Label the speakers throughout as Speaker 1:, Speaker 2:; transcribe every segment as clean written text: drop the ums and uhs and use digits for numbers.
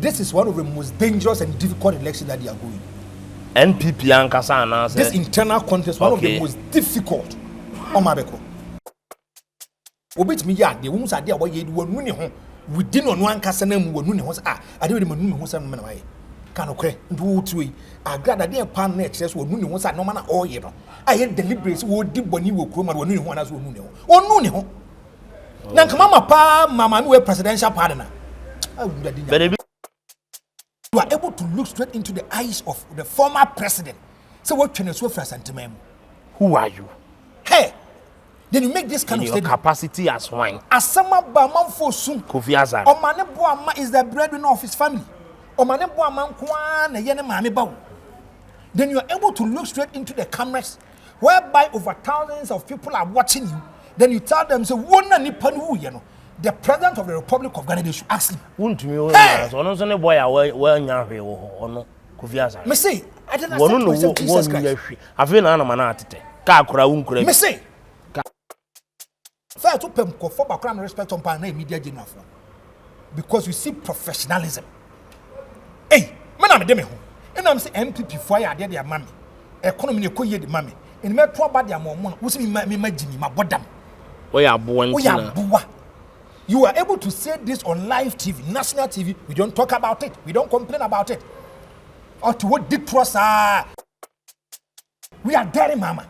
Speaker 1: this is one of the most dangerous and difficult elections that they are going.
Speaker 2: NPP and Kasana.
Speaker 1: This internal contest, one of the most difficult. Omabeko. Obit me ya, the wounds are there where you were within on one Casanam when Nuni was I don't even know who's a man. Can okay, do to I glad that dear pan next when Nuni was at no manner or you know. I had deliberate would dip when you were crummer when you want us to know. Or Nuni. Now, Mama, Pa, Mamma, we presidential partner. You are able to look straight into the eyes of the former president. So, what can you say for sentiment?
Speaker 2: Who are you?
Speaker 1: Hey, then you make this kind
Speaker 2: in
Speaker 1: of
Speaker 2: your capacity as wine.
Speaker 1: As some man for soon,
Speaker 2: Kofi Azar.
Speaker 1: Omaneboama is the breadwinner of his family. Omaneboama Kwan, a Yenemami Bow. Then you are able to look straight into the cameras, whereby over thousands of people are watching you. Then you tell them, so one and you know, the president of the Republic of Ghana, they should ask him.
Speaker 2: Wontumi, hey! So no boy, well, no, Kofi Azar.
Speaker 1: Me say, I didn't know Jesus Christ.
Speaker 2: I feel an amanate. Kakura unkure.
Speaker 1: Me say, fair to pem for background respect on Pana media general because you see professionalism. Hey, man, I'm a demi. And I'm saying MPP fire, their mammy. Economy, you could hear the mammy. In my poor body, I'm on who's me, my Jimmy, my bottom.
Speaker 2: We are born.
Speaker 1: You are able to say this on live TV, national TV. We don't talk about it. We don't complain about it. Or to what Dick Cross are. We are there, Mama.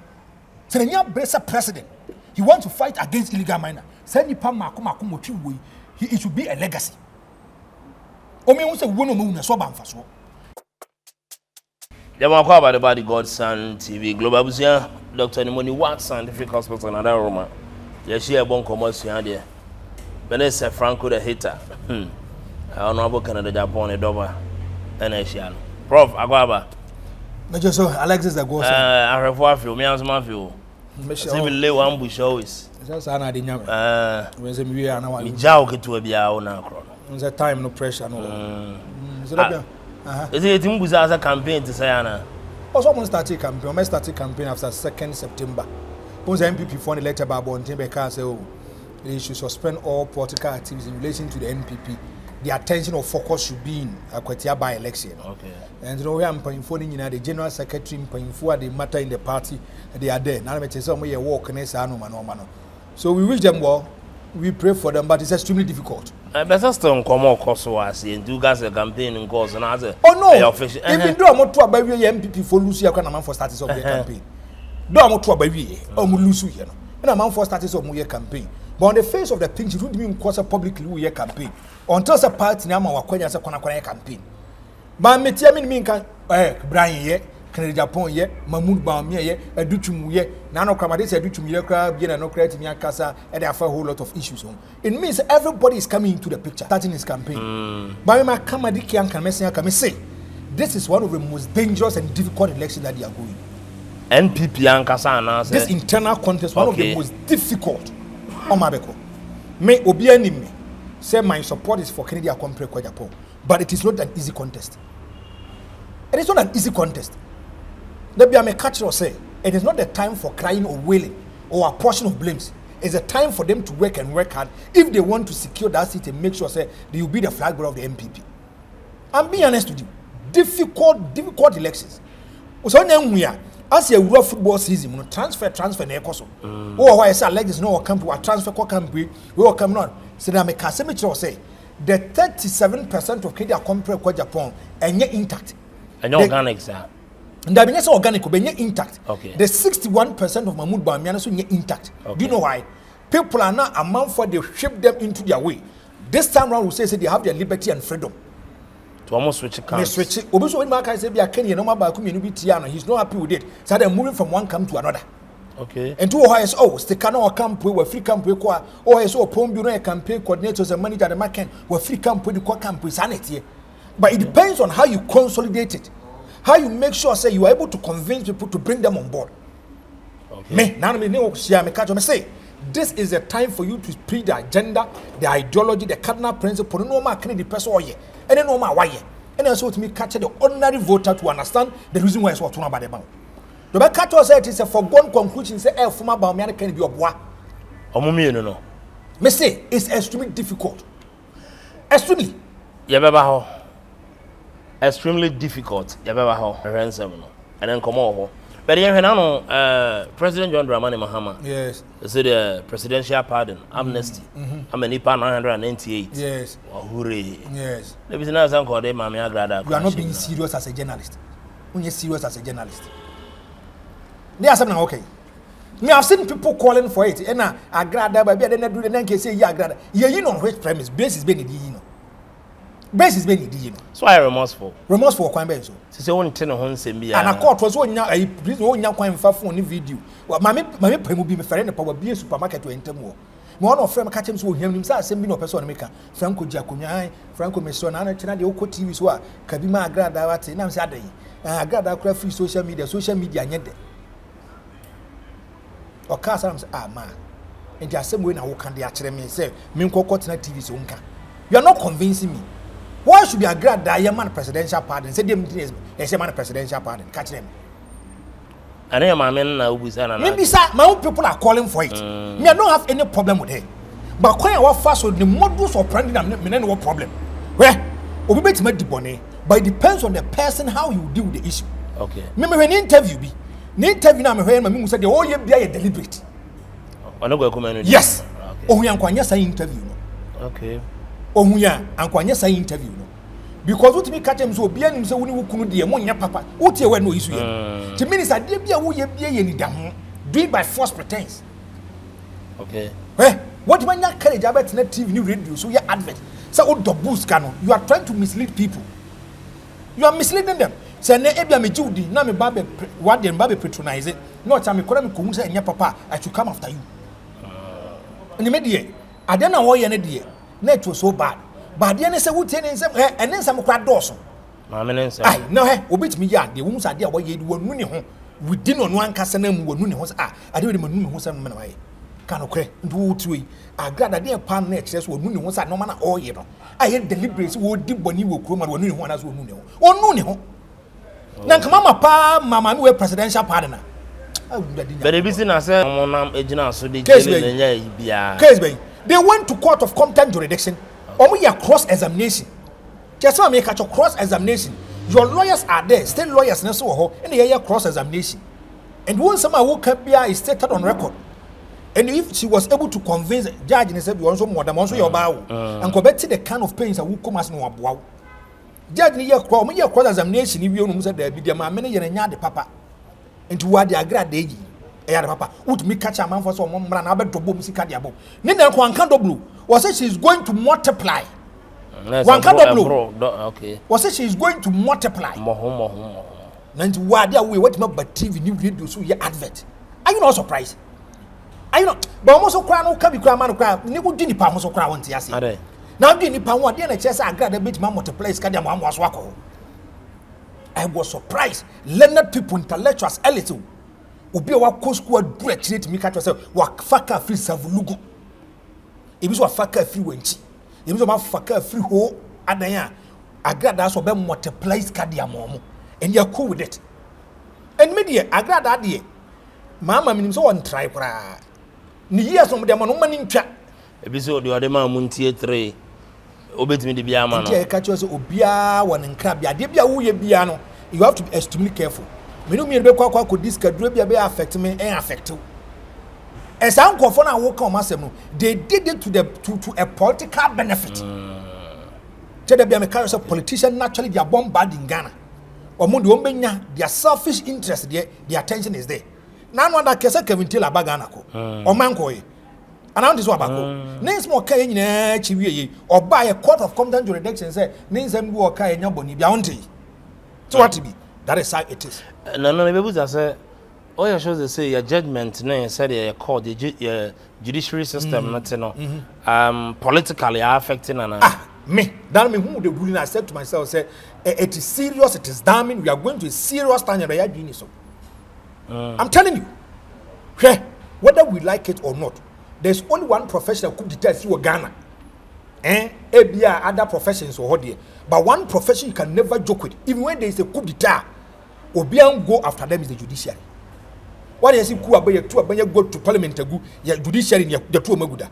Speaker 1: So the new president, he wants to fight against illegal miner. Send you Pam Makumakumo, it should be a legacy. Omi wants a woman so bam for so.
Speaker 2: They were called by the body God Son TV Global Busia, Dr. Nimoni Watt Scientific Hospital, and another Roma. Yes, she a bon commercial there. Vanessa Franco the hater. Honorable Canada Agyapong Doba and Asian. Prof Agwaba.
Speaker 1: Major so Alexis the ghost.
Speaker 2: I have me as my view. See me lay one bush always.
Speaker 1: That's an idea. When we are now,
Speaker 2: we joke to a beer on our
Speaker 1: the time, no pressure. No.
Speaker 2: Is it a campaign to say Anna?
Speaker 1: Also, started campaign. I started campaign after 2nd September. Once MPP found a letter by Wontumi say, oh, they should suspend all political activities in relation to the NPP. The attention or focus should be in Akwatia by election. Okay. And you know, we are paying the general secretary paying for the matter in the party. They are there. Now, I'm some way walk and so we wish them well. We pray for them, but it's extremely difficult.
Speaker 2: Better still come on course was and do guys a campaign in cause and other.
Speaker 1: Oh no! Even though I'm not to about MPP for Lucy, I can for status of the campaign. Though I'm not to about you, Lucy, and I'm for status of my campaign. But on the face of the things, you wouldn't mean cause a publicly we campaign. Until a party now, our Quenya Sakona campaign. But me tell me can Brian ye, Agyapong ye, Mahmoud Baumia ye, a Duchum ye, Nano Kamadis, a Duchum ye, Bian and no creating Yakasa, and there are a whole lot of issues. It means everybody is coming into the picture, starting his campaign. But my Kamadikian can say, this is one of the most dangerous and difficult elections that they are going.
Speaker 2: NPP and Kasana.
Speaker 1: This internal contest, one of the most difficult. Omabeko. May Obiani me say my support is for Kennedy Agyapong Agyapong, but it is not an easy contest. It is not an easy contest. Let me catch or say it is not the time for crying or wailing or a portion of blames. It's a time for them to work and work hard if they want to secure that seat and make sure say they will be the flag bearer of the MPP. I'm being honest with you. Difficult elections. So as a rough football season, transfer na ekoso. Oh, why I say like this no camp or transfer camp we will come on. So that make a say the 37% of Kennedy Agyapong Agyapong and yet intact.
Speaker 2: And organic sir.
Speaker 1: That means organic will be intact.
Speaker 2: Okay.
Speaker 1: The 61% of Mahmoud Baumia so intact. Okay. Do you know why? People are not amount for they shape them into their way. This time round we say they have their liberty and freedom.
Speaker 2: To almost switch camps.
Speaker 1: Switch. Obuso when Mark say be a Kenya no matter he's not happy with it. So they're moving from one camp to another.
Speaker 2: Okay.
Speaker 1: And two is stick no camp we free camp we kwa or is pom bureau campaign coordinators and manager the market we free camp we the camp is sanity. But it depends on how you consolidate it. How you make sure say you are able to convince people to bring them on board. Okay. Me now me say this is the time for you to spread the agenda, the ideology, the cardinal principle. No man can the person or and then no man why. And also to me catch the ordinary voter to understand the reason why it's what about the bank. The back catch say it is a foregone conclusion. Say former Baumia can be a boy.
Speaker 2: No.
Speaker 1: Me say it's extremely difficult. Extremely.
Speaker 2: Yeah, baba. extremely difficult. Yababa ho ransom no. And then come on. But then now President John Dramani Mahama.
Speaker 1: Yes.
Speaker 2: So the presidential pardon, amnesty. I'm a nipa 998.
Speaker 1: Yes.
Speaker 2: Hooray.
Speaker 1: Yes.
Speaker 2: There is another called Mami Agrada.
Speaker 1: You are not being serious as a journalist. When you're serious as a journalist. They are something okay. Me, I've seen people calling for it. And I grad that, but then I do the name say, yeah, grad. You know which premise basis be you know. Basis be you know.
Speaker 2: So I remorseful.
Speaker 1: Remorseful kwa mbe so.
Speaker 2: Say one ten on sembi.
Speaker 1: And I caught was one nya please one nya kwa mfa phone video. Mame pemu bi me fere ne power bi supermarket we ntem wo. Me one of friend catch him so him say asem bi no person make Franco Giaconia, Franco Meso na na chena de oko TV so a kabima agrada wate na say adan. Agrada kura free social media nya de. Or cast say man. And just same way na wo kan de akere me say me nkokot na TV so nka. You are not convincing me. Why should be a grad man presidential pardon? Say them things a man presidential pardon. Catch them.
Speaker 2: And then my men now be saying
Speaker 1: maybe my own people are calling for it. Me, I don't have any problem with it. But when I was fast with the modus operandi, me no problem. Where we bet me the money, but it depends on the person how you deal with the issue.
Speaker 2: Okay.
Speaker 1: Remember when interview be, na me when me say the whole year be a deliberate. Yes. Okay. Oh, we ankwanya say interview no.
Speaker 2: Okay.
Speaker 1: Ohuya ankwanya say interview no. Because what me catch him so obi anim say woni wukunu de mo nya papa wotie we no isu ye ti minister de bia wo ye bia ye ni da ho do it by false pretense.
Speaker 2: Okay.
Speaker 1: What man nya courage about na TV ni radio so ye advert say o do boost can you are trying to mislead people. You are misleading them. Say na e bia me judi na me ba be what dem ba be patronize no cha me kora me kohu say nya papa I should come after you. Ni me de ade na wo ye ne de na it was so bad. But the answer would tell him, and then some crowd doors. I no, obit me yard, the woman's idea what you do home. We didn't on one cassanum when Nuni was I don't even know who's a man away. Can okay, do three. I glad I didn't pan next, that's what Nuni was at no manner all year. I had deliberate would dip when you will come and when one as well. Oh, Nuni. Now, Mama, pa, Mamma, we presidential partner.
Speaker 2: But the business said, I'm so the
Speaker 1: case. They went to court of competent jurisdiction. Or we are cross-examination. Just so I make a cross-examination. Your lawyers are there, state lawyers, and so on, and they are cross-examination. And once someone who can be is stated on record. And if she was able to convince the judge and said, you also more than also your bow, and go back to the kind of pains that will come as no wow. Judge near cross-examination, if you know that there be the many and the papa. And to what they are glad they papa would me catch a man for some man about to boom Sikadiabo. Nina Kwankando Blue was said she is going to multiply. Kwankando Blue,
Speaker 2: okay.
Speaker 1: Was said she is going to multiply. And what they are what but TV new radio so your advert. Are you not surprised? Are you not? But almost so crown can be crown crowd. Nico Dini Pamos or crown Tiasi. Now Dini Pamo, then a chess I got a bit man multiply Skadiam was wako. I was surprised. Learned people, intellectuals, a little. Obi wa koskua do actually to me catch yourself wa faka free savulugu ebi so faka free wenchi ebi so ma faka free ho adan agrada so be multiply skadia momo and you are cool with it and me dey agrada dey mama minim so won try kra ni years no dem no mani ntwa
Speaker 2: ebi so de ode ma muntie 3 obetimi de bia ma no
Speaker 1: dey catch yourself obia won nkra bia de bia wo ye bia no you have to be extremely careful. Me no me be kwa ko disca duro bia be affect me and affect you. And some confo na wo kan masem no they did it to a political benefit. Tell them me carry some politician naturally they are bombarding Ghana. Omo de ombenya their selfish interest there the attention is there. Now one that kese Kevin Taylor Ghana ko. O man ko e. Anam this one bako. Names mo kan nyina chiwie yi. Oba a court of competent jurisdiction say names am wo kan nya boni bia wonte. So what to be? That is how it is.
Speaker 2: No, people say, all your shows they say your judgment, no, you said your court, the judiciary system, not politically affecting and
Speaker 1: me. That means who the ruling I said to myself, say it is serious, it is damning. We are going to a serious standard. I'm telling you, whether we like it or not, there's only one profession that could detect you Ghana. ABI other professions or there, but one profession you can never joke with, even when there is a coup d'etat. Obian go after them is the judiciary. What is it? Go to parliament to go judiciary the two maguda.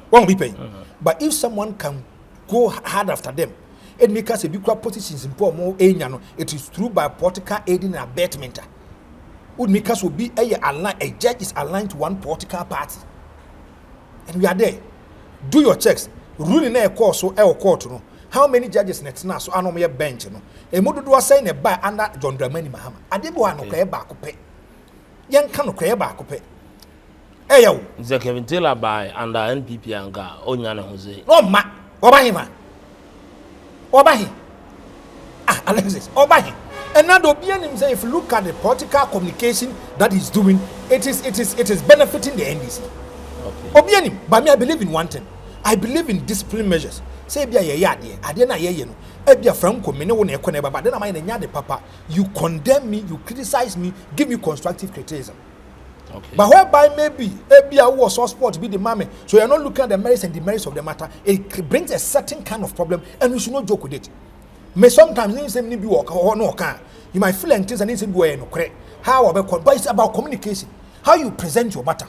Speaker 1: Won't be paying. But if someone can go hard after them, it make us a big positions in poor more no, it is through by political aiding and abetment. Would make us will be a judge is aligned to one political party. And we are there. Do your checks. Ruling a course so court no. How many judges next now so anomia bench no. E modu do say na by under John Dramani Mahama. Adebo ano kra ba akopɛ. Yen ka no kra ba akopɛ. Eyo.
Speaker 2: Ze Kevin Taylor by under NPP anga onya ne ho ze.
Speaker 1: No ma. Obahi ma. Obahi. Ah, Alexis. Obahi. And now the say if you look at the political communication that he's doing, it is benefiting the NDC. Okay. Obianim, but me I believe in one thing. I believe in discipline measures. Say be a ade na ye no. E be from ko me ne wo na ekone ba then am I nya de papa. You condemn me, you criticize me, give me constructive criticism. Okay. But whereby maybe be a war source sport be the mame. So you're not looking at the merits and demerits of the matter. It brings a certain kind of problem and we should not joke with it. May sometimes you be walk or no can. You might feel things and no correct. How about but it's about communication. How you present your matter.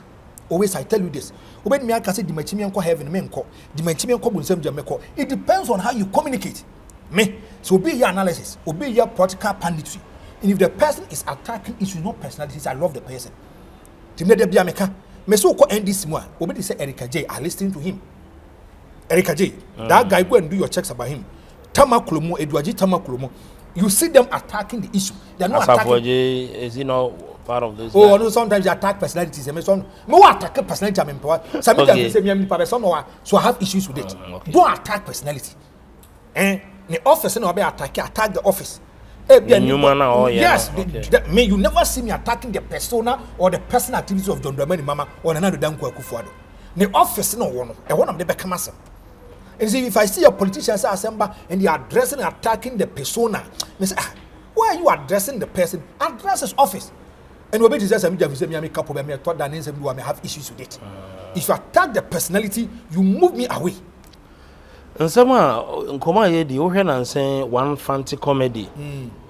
Speaker 1: Always I tell you this. When me I say the machimian ko heaven men ko, the machimian ko bunsem jameko. It depends on how you communicate. Me. So be your analysis, obey your political panditry. And if the person is attacking issues, not personalities, I love the person. Timne de biameka. Me so ko end this one. Obey say Erika J. I listen to him. Erika J. That guy go and do your checks about him. Tamaklomo, Edwaji Tamaklomo. You see them attacking the issue. They are not attacking.
Speaker 2: Is he not part of this?
Speaker 1: Oh, no, sometimes they attack personalities. No attack personality. Sometimes say me so I have issues with it. Okay. Don't attack personality. And the office no be attack the office. Yes, me you never see me attacking the persona or the personal activities of John Dramani Mahama or another Danko Akufo-Addo. The office no one. I want them to become massive. And see, if I see a politician say assemble and they are addressing and attacking the persona, I say, why are you addressing the person? Address his office. And we say, I couple me thought that I have issues with it. If you attack the personality, you move me away.
Speaker 2: And someone come here, the Ohen and say one fancy comedy.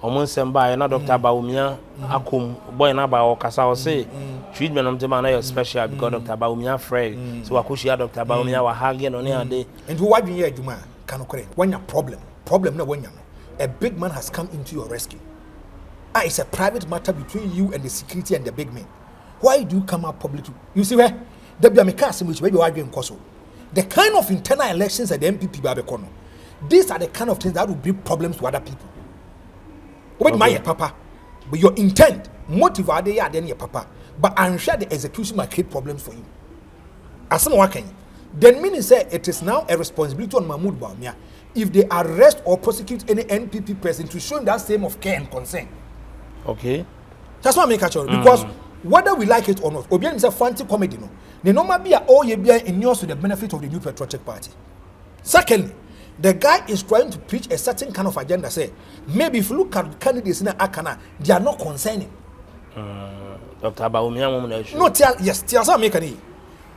Speaker 2: Almost sent by another Dr. Baumia, Akum, boy, and about Casao say, treatment of the man is special because Dr. Baumia Frey. So I could share Dr. Baumia were hugging on air day. And who are you, Juma? Cannot correct. When your problem no when you a big man has come into your rescue. It's a private matter between you and the security and the big man. Why do you come out publicly? You see where? There be a mechanism which maybe are doing Koso. The kind of internal elections at the MPP Babekono, these are the kind of things that will bring problems to other people. With my papa, but your intent, motive are there than your papa, but I'm sure the execution might create problems for you. As someone can, then meaning say it is now a responsibility on Mahmoud Bawumia if they arrest or prosecute any NPP person to show that same of care and concern. Okay, that's what I make a choice because whether we like it or not, Obian is a fancy comedy. No, the normal be all ye be in yours to the benefit of the new Patriotic Party. Secondly, the guy is trying to preach a certain kind of agenda. Say maybe if you look at the candidates in the Akana, they are not concerning. Dr. Baumia,
Speaker 1: no, yes, Tiasa.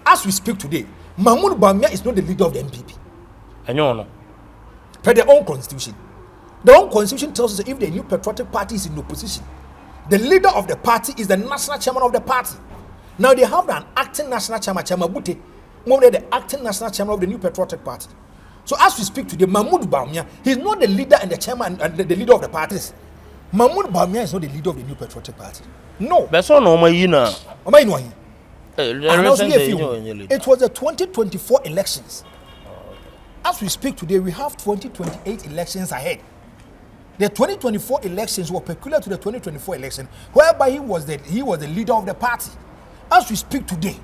Speaker 1: As we speak today, Mahmoud Bawumia is not the leader of the NPP.
Speaker 2: I know.
Speaker 1: Per their own constitution. Their own constitution tells us that if the new Patriotic Party is in opposition, the leader of the party is the national chairman of the party. Now they have an acting national chairman, Chairman Bute, the acting national chairman of the new Patriotic Party. So as we speak today, Mahmoud Bawumia, he's not the leader and the chairman and the leader of the parties. Mahmoud Bawumia is not the leader of the new Patriotic Party. No.
Speaker 2: That's all no Mayina.
Speaker 1: It was the 2024 elections. As we speak today, we have 2028 elections ahead. The 2024 elections were peculiar to the 2024 election, whereby he was the leader of the party. As we speak today,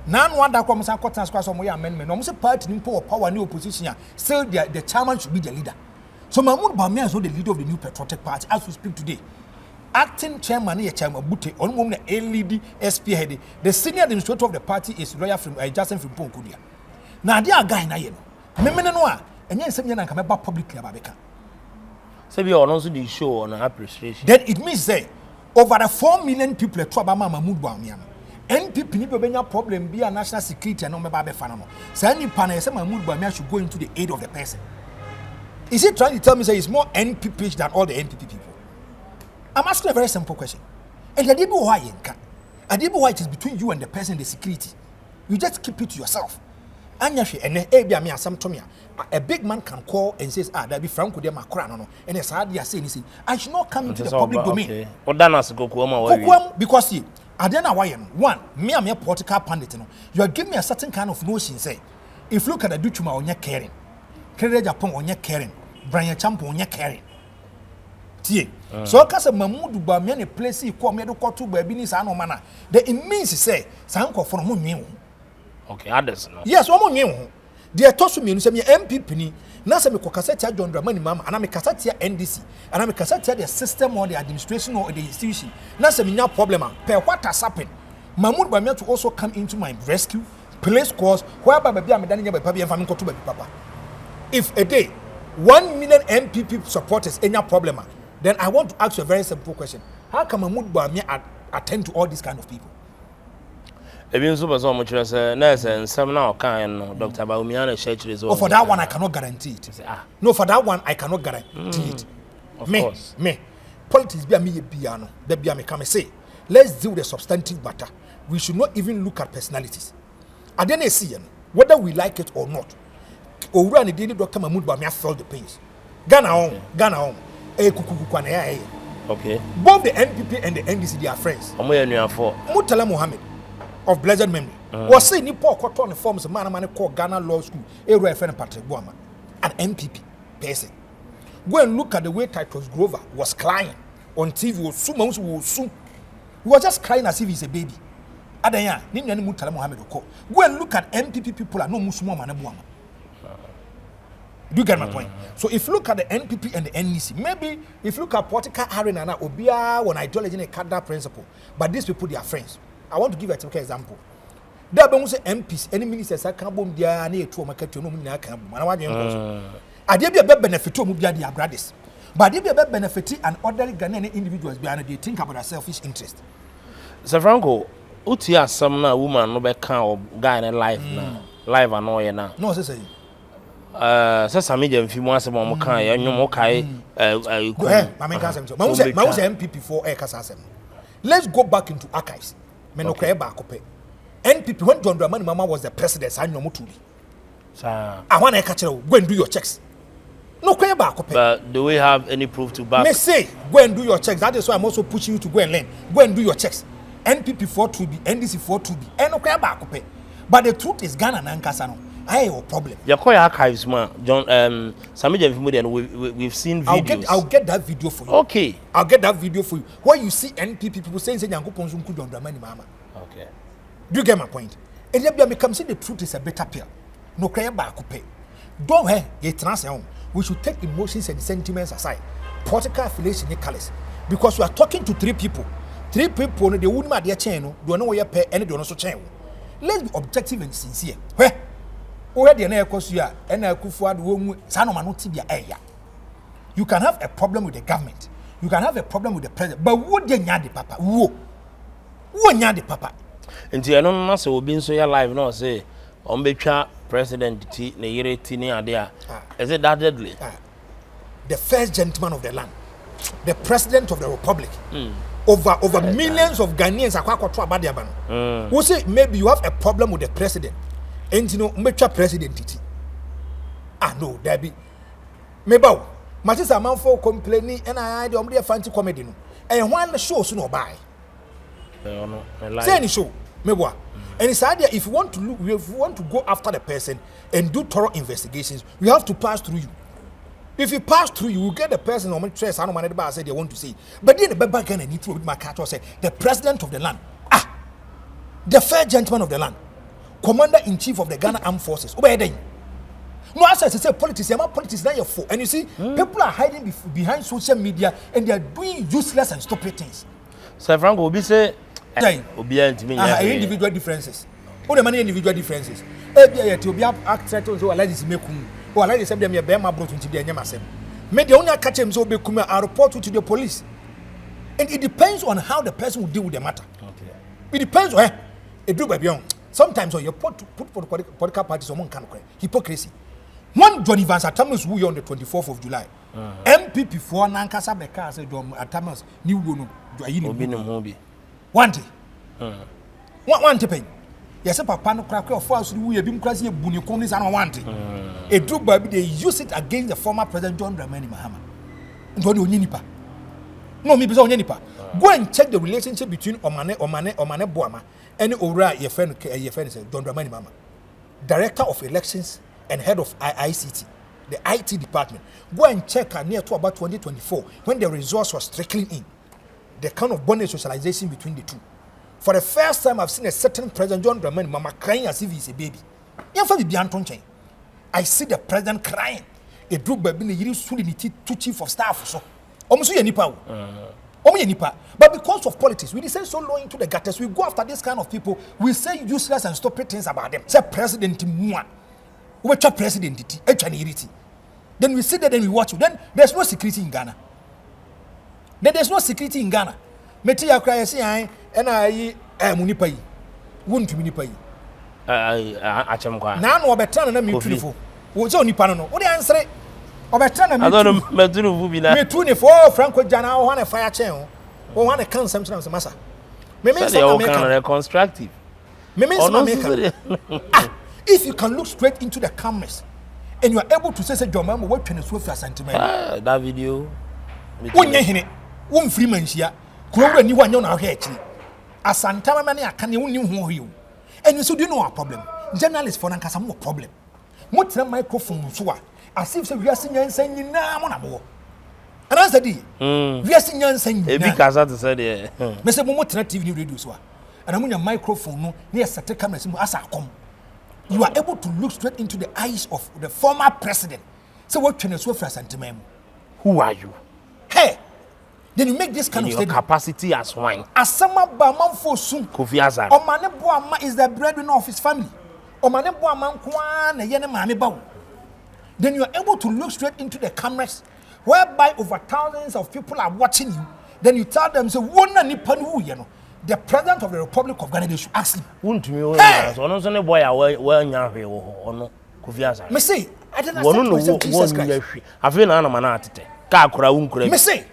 Speaker 1: none one that comes and cuts some way amendment. No party in power new opposition. Still, the chairman should be the leader. So Mahmoud Bawumia is not the leader of the new Patriotic Party. As we speak today, acting chairman is Chairman Bute. On moment, the lead SP head. The senior administrator of the party is lawyer from Justin from Ponkudia. Now they are guy na yeno. Memene no a enye nsem ye na nka meba publicly ababeka.
Speaker 2: Say we also the show on appreciation.
Speaker 1: Then it means say over the 4 million people to about Mahmoud Bawumia. NPP ni benya problem be a national security and no meba be fana no. Say ni pana say Mahmoud Bawumia should go into the aid of the person. Is he trying to tell me say it's more NPP than all the NPP people? I'm asking a very simple question. And the Adibu why it is between you and the person, the security. You just keep it to yourself. anya hwe ene e bia me asem to me a big man can call and says that be Franco de makora no and it's hard ya say ni say I should not come into the public domain.
Speaker 2: Okay. Odanas kokuoma
Speaker 1: because see adena why no one me am a political pundit no you are giving me a certain kind of notion say if look at the Dutchuma onye caring Agyapong onye caring Brian Champo onye caring tie so ka say Mamudu ba me ne place ko me do koto ba bi ni sa no mana the it means say sanko for no nwen.
Speaker 2: Okay, others no.
Speaker 1: Yes, one more new. The toss me say me MPP ni na say me ko kasete John Dramani Mahama and me kasete NDC and me kasete the system or the administration or the institution. Na say me nya problem per what has happened. Mahmoud Bamia to also come into my rescue, place cause whereby baby am dani nya papa bi family ko to baby papa. If a day 1 million MPP supporters any problem, then I want to ask you a very simple question. How can Mahmoud Bamia attend to all these kind of people?
Speaker 2: Even so much say nurse and some now can Dr. Baumiana church is
Speaker 1: for that one I cannot guarantee it. No, for that one I cannot guarantee it.
Speaker 2: Of course.
Speaker 1: Me politics be a me piano. There be a me come say let's deal with the substantive matter. We should not even look at personalities. I didn't see whether we like it or not. Over and the daily Dr. Mahmoud Bamia felt the pains. Ghana home.
Speaker 2: Okay.
Speaker 1: Both the NPP and the NDC they are friends. Murtala Mohammed of blessed memory was saying ni Paul caught on the forms of man called Ghana Law School, a rare friend of Patrick Boama, an MPP person. Go and look at the way Titus Grover was crying on TV, was soon. He was just crying as if he's a baby. Adanya, Nini Murtala Mohammed. Go and look at MPP people are no Muslim man. Do you get my point? So if you look at the NPP and the NDC, maybe if you look at political arena, Obia when ideology and cardinal principle, but these people they are friends. I want to give a typical example. There are say MPs, any ministers I can't boom their near to market to no money I can't boom. I did be a benefit to move their brothers, but they be a benefit and ordinary Ghanaian individuals behind they think about their selfish interest.
Speaker 2: Sir Franco, Utia some now woman no be can guy in life now, live and all now.
Speaker 1: No, say.
Speaker 2: Sasa media mfi mu asem mo kan ya nwom kai
Speaker 1: ma men kan asem so ma wo say MPP for e kasa asem. Let's go back into archives. Men no kray back up. NPP when John Dramani Mahama was the president san nwom tuli.
Speaker 2: Sa
Speaker 1: I want to catch you go and do your checks. No kray back up.
Speaker 2: But do we have any proof to back?
Speaker 1: Me say go and do your checks. That is why I'm also pushing you to go and learn. Go and do your checks. NPP 42B, NDC 42B. And no kray back up. But the truth is Ghana na nkasa no. I have a problem. Your
Speaker 2: call archives, man. John, we've seen videos.
Speaker 1: I'll get that video for you.
Speaker 2: Okay.
Speaker 1: I'll get that video for you. Where you see NPP people saying, Yango Ponzunku John Dramani Mahama.
Speaker 2: Okay.
Speaker 1: Do you get my point? And then we come see the truth is a better pill. No cry back up. Don't have a transfer. We should take emotions and sentiments aside. Political affiliation is callous. Because we are talking to three people. Three people, they wouldn't matter their channel, don't know where you pay, and they don't also channel. Let's be objective and sincere. Where? You can have a problem with the government. You can have a problem with the president. But what the nyadi papa? Who nyadi papa?
Speaker 2: And I don't know so being so alive no say on betwa president ti na yere ti ni ade is it that deadly?
Speaker 1: The first gentleman of the land, the president of the republic. Over millions of Ghanaians are quite about the who say maybe you have a problem with the president. And you know, Mbecha president. No, there be. Maybe, Matisa Manfo complaining, and I don't be a fancy comedy. And one show soon or buy. Say any show, maybe. And it's idea if you want to look, if you want to go after the person and do thorough investigations, we have to pass through you. If you pass through, you will get the person on my trace. I don't want to say they want to say, but then the back and need to with my cat or say the president of the land, the fair gentleman of the land. Commander-in-chief of the Ghana Armed Forces. No, I say politics. I'm not politics. Now you're for. And you see, people are hiding behind social media and they are doing useless and stupid things.
Speaker 2: So, Franco, we say,
Speaker 1: individual differences. All the money individual differences. To be act so I like this make or I like this them me be my brought into the nyama. May the only catch him so be come I report to the police. And it depends on how the person will deal with the matter.
Speaker 2: Okay.
Speaker 1: It depends on it do by beyond. Sometimes you put political parties someone can cry. Hypocrisy. One Johnny Vance Atamas who on the 24th of July. MPP for Nankasa Beka said Atamas new no. One day. One to pay. Yes, papa no crack of force we have been crazy buni communists and want it. A group baby they use it against the former president John Dramani Mahama. Ntoni onyinipa. No me be onyinipa. Go and check the relationship between Omane Boama and Ora your friend John Dramani Mahama. Director of Elections and head of ICT, the IT department. Go and check near to about 2024 when the resource was trickling in. The kind of bondage socialization between the two. For the first time, I've seen a certain President John Dramani Mahama crying as if he's a baby. I see the president crying. A group baby the two chief of staff so. But because of politics, we descend so low into the gutters. We go after this kind of people. We say useless and stupid things about them. Say President Mua. We try President. Then we sit there and we watch you. Then there's no security in Ghana. There's no security in Ghana. Metia cry say and I munipai. Wontumi nipai.
Speaker 2: Achemkwa.
Speaker 1: Na no betra na me tunifo. Wo je onipa no. Wo dey answer. Obetra na me.
Speaker 2: Adon me tunifo bi na.
Speaker 1: Me tunifo Franco Jana wo na fire chain ho. Wo wan come something am masa. Me mean say
Speaker 2: make constructive.
Speaker 1: Me mean say if you can look straight into the cameras and you are able to say Jomam what twen so for sentiment.
Speaker 2: That video.
Speaker 1: Wonye hene. Won free man hia. Kuro ni wanyo na ho echi. Asantama mane akane wonni ho hiu. And you so do you know our problem? Journalists for nankasa mo problem. Mo tena microphone so a as if say we are nyansa nyina mo na mo. And answer di. We are nyansa nyina.
Speaker 2: E bi kasa to say there.
Speaker 1: Me say mo tena TV ni radio so a. And amunya microphone no na set camera sim asa kom. You are able to look straight into the eyes of the former president. So what twen so for sentiment?
Speaker 2: Who are you?
Speaker 1: Hey. Then you make this kind of
Speaker 2: statement. Capacity as wine.
Speaker 1: Asama ba manfo sun.
Speaker 2: Kofi Azar.
Speaker 1: Omane Boama is the breadwinner of his family. Omane Boama nkwa na yene maame bawo. Then you are able to look straight into the cameras whereby over thousands of people are watching you. Then you tell them say wona nipa no ye no. The president of the Republic of Ghana they should ask him.
Speaker 2: Wontumi o na so no so ne boy a wa nya hwe wo ono Kofi Azar.
Speaker 1: Me say I don't know Jesus Christ.
Speaker 2: Afi na ma na atete. Ka akura wunkura.
Speaker 1: Me say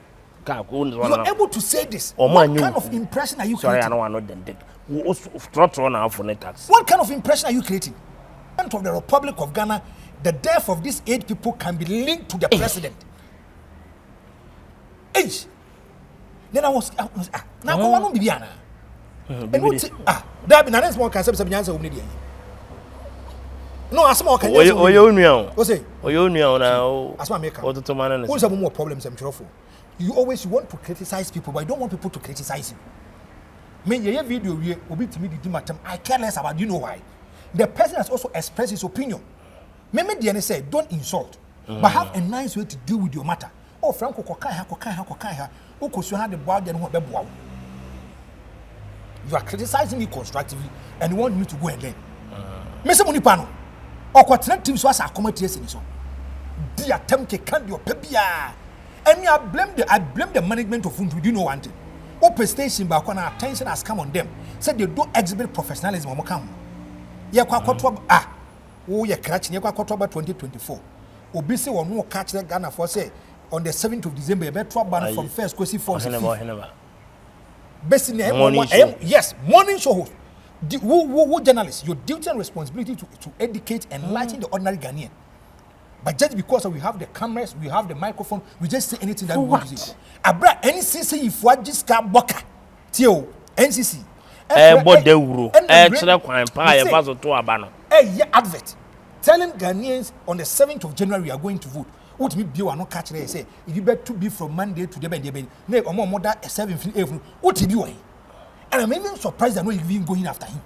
Speaker 1: you are able to say this. What kind of impression are you creating? What kind of impression are you creating? Of the Republic of Ghana, the death of these 8 people can be linked to the president. Age. Then I was now go on Bibiana. And what there be na small concept of answer we no, as small can you
Speaker 2: o say na
Speaker 1: as my maker.
Speaker 2: What to man
Speaker 1: who's have more problems I'm sure for. You always want to criticize people, but you don't want people to criticize you. Me ye video we obi timi didi matem. I care less about you know why. The person has also expressed his opinion. Me the say don't insult, but have a nice way to deal with your matter. Oh Franco kokai ha. Okosu ha the boy then who be boa. You are criticizing me constructively and you want me to go and learn. Me say moni pa no. Okwatena team so as accommodate esi so. Di attempt ke kan your pebia. And I blame the management of Wontumi. Do you know one thing? Open station back when attention has come on them. Said they don't exhibit professionalism. You catch 2024. Obisi will no catch the Ghana for say on the 7th of December. You better ban from first go see force. Yes, morning show host. Who journalists? Your duty and responsibility to educate and enlighten the ordinary Ghanaian. But just because we have the cameras, we have the microphone, we just say anything that we want to say. Abra NCC if what just can boka. Tio NCC.
Speaker 2: Bodewuro. Chira kwan pa e ba so to aba no.
Speaker 1: Advert telling Ghanaians on the 7th of January we are going to vote. What me be no catch there say if you bet to be from Monday to the Ben. Na omo that 7th April. What be why? And I'm even surprised that no even going after him.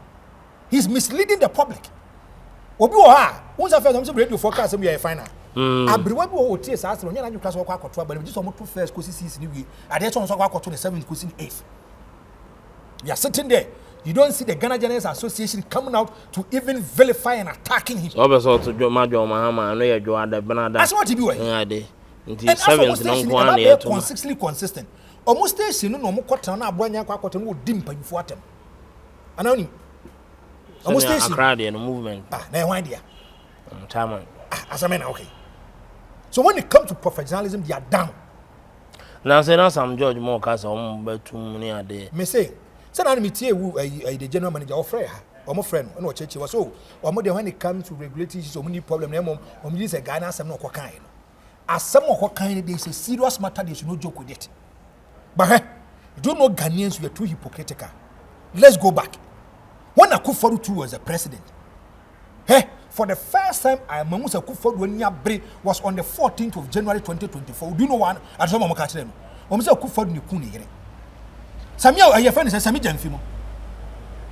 Speaker 1: He's misleading the public. Obi wo ha won sa first am radio forecast we are final abriwa bi wo tie sa asro nya na nyuka so kwa akoto aba just omo to first kosi 6 ni we ade so kwa akoto the 7th kosi 8th. You are sitting there, you don't see the Ghana Journalists Association coming out to even vilify and attacking him.
Speaker 2: So be so to Mahama no ye jo ada benada
Speaker 1: that's what he be we
Speaker 2: ade nti 7th no kwa na ye to
Speaker 1: consistent omo station no omo kwota na aboanya kwa akoto no di mpanyifo atem anani almost
Speaker 2: a movement.
Speaker 1: Now why there?
Speaker 2: As
Speaker 1: okay. So when it comes to professionalism, they are down.
Speaker 2: Now say now some George more case on betu money a day.
Speaker 1: Me say na me tie the general manager of Freya. omo friend no chechi was so omo dey when it comes to regulatory issues omo need problem na omo use a guy na asem no kokan no asem kokan dey is a serious matter they should not joke with it but do you know Ghanaians were too hypocritical. Let's go back when Akufo-Addo was a president. For the first time, Mamusa Akufo-Addo was on the 14th of January 2024. Do you know one? I don't know what I'm Akufo-Addo Nikuni here. Samia, your friend is Sami Janfimo.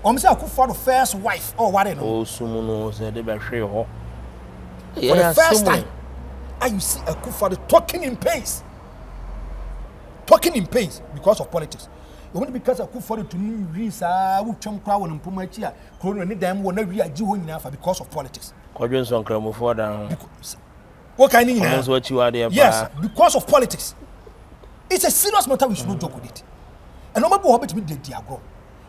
Speaker 1: Akufo-Addo first wife or what?
Speaker 2: Oh, Sumuno said the battery.
Speaker 1: For the first time, you see Akufo-Addo talking in pains. Talking in pains because of politics. Only because Akufo-Addo to me visa who chunk crowd and Pumachia, Corona need them when every because of politics.
Speaker 2: Quadrants on Cramo for down.
Speaker 1: What kind of
Speaker 2: what you are there?
Speaker 1: Yes, because of politics. It's a serious matter, we should not joke with it. And no matter what to me the diagram.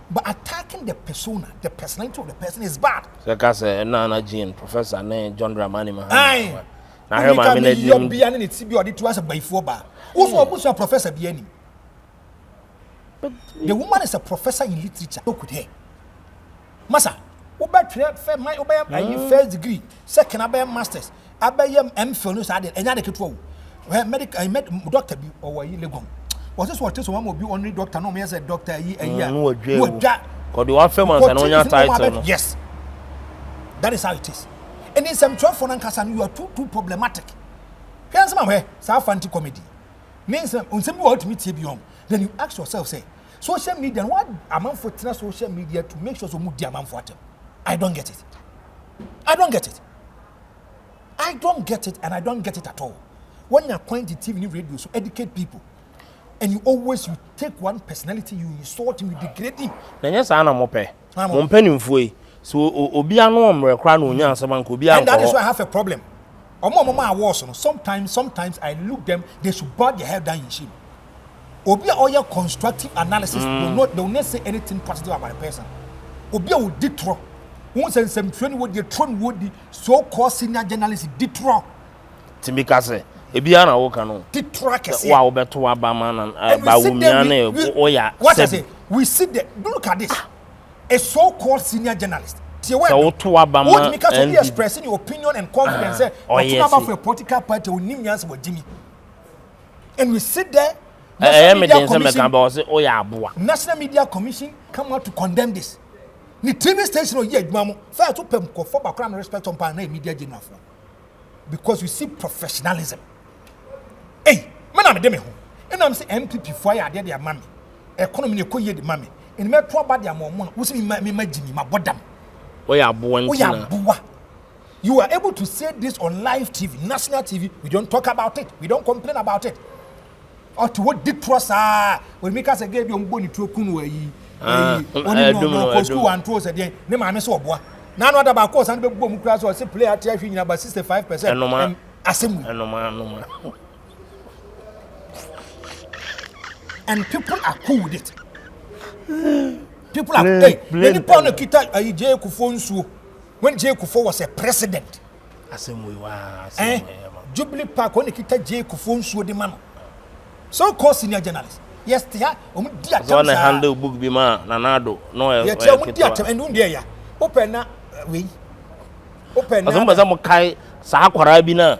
Speaker 1: But attacking the persona, the personality of the person is bad.
Speaker 2: So I say Nana Jean, Professor John Dramani Mahama.
Speaker 1: Aye.
Speaker 2: I heard my
Speaker 1: million be an it be or it was a by 4 bar. Also, who's a professor be any? The woman is a professor in literature. Look with her. Massa, my first degree, second, I buy masters, I buy MPhil, no side, and other control. Where medical, I met Doctor B or Legum. Was this what this one will be only doctor? No, me as a doctor, a year.
Speaker 2: No, because you have famous and on your title.
Speaker 1: Yes, that is how it is. And in some 12 for Nankasan, you are too problematic. Here's my way, South Anti comedy. Means on some word to meet you. Then you ask yourself, say, social media, what amount for social media to make sure so move the amount for them? I don't get it. I don't get it. I don't get it, and I don't get it at all. When you're going to TV and radio, so educate people, and you take one personality, you insult him, you degrade him.
Speaker 2: Then yes, I'm mope. I'm penning for you. So Obiano, I'm crown on your saman could be. And
Speaker 1: that is why I have a problem. Sometimes I look them, they should bow their head down in shame. Obia all your constructive analysis will not say anything positive about a person. Obia will detro. Once and some train would the tron would the so-called senior journalist detro.
Speaker 2: Timbikase, Ebiana Okano.
Speaker 1: Detro.
Speaker 2: Wow, better Abaman and Bawumiane. Oh, yeah.
Speaker 1: What I say? We sit there. Look at this. A so-called senior journalist.
Speaker 2: So to Obama
Speaker 1: what because you expressing your opinion and confidence for a political party will name you about Jimmy. And we sit there. National Media Commission come out to condemn this. The TV station or yet, Mamma, fair to pay for background respect on Pana Media General. Because we see professionalism. Hey, man, I'm a demi. And I'm saying MPP fire their mammy. Economy, you could hear the mammy. In my trouble, their mom, who's me, my Jimmy, my bottom. You are able to say this on live TV, national TV. We don't talk about it. We don't complain about it. Or to what did trust when make us a gave you money to a kunway. Only school and tours again. Name I so boy. None other about course and the boom class or simply at about 65%. No man, assembly. And people are cool with it. People are many pound of kita J. Kufonsu when J. Kufo was a president. Jubilee Park when kita J. Kufonsu the man. So called senior journalist. Yes, dear.
Speaker 2: One handle book be man, Nanado. No,
Speaker 1: and dear. Open na we. Open
Speaker 2: na. Kai Sahakwara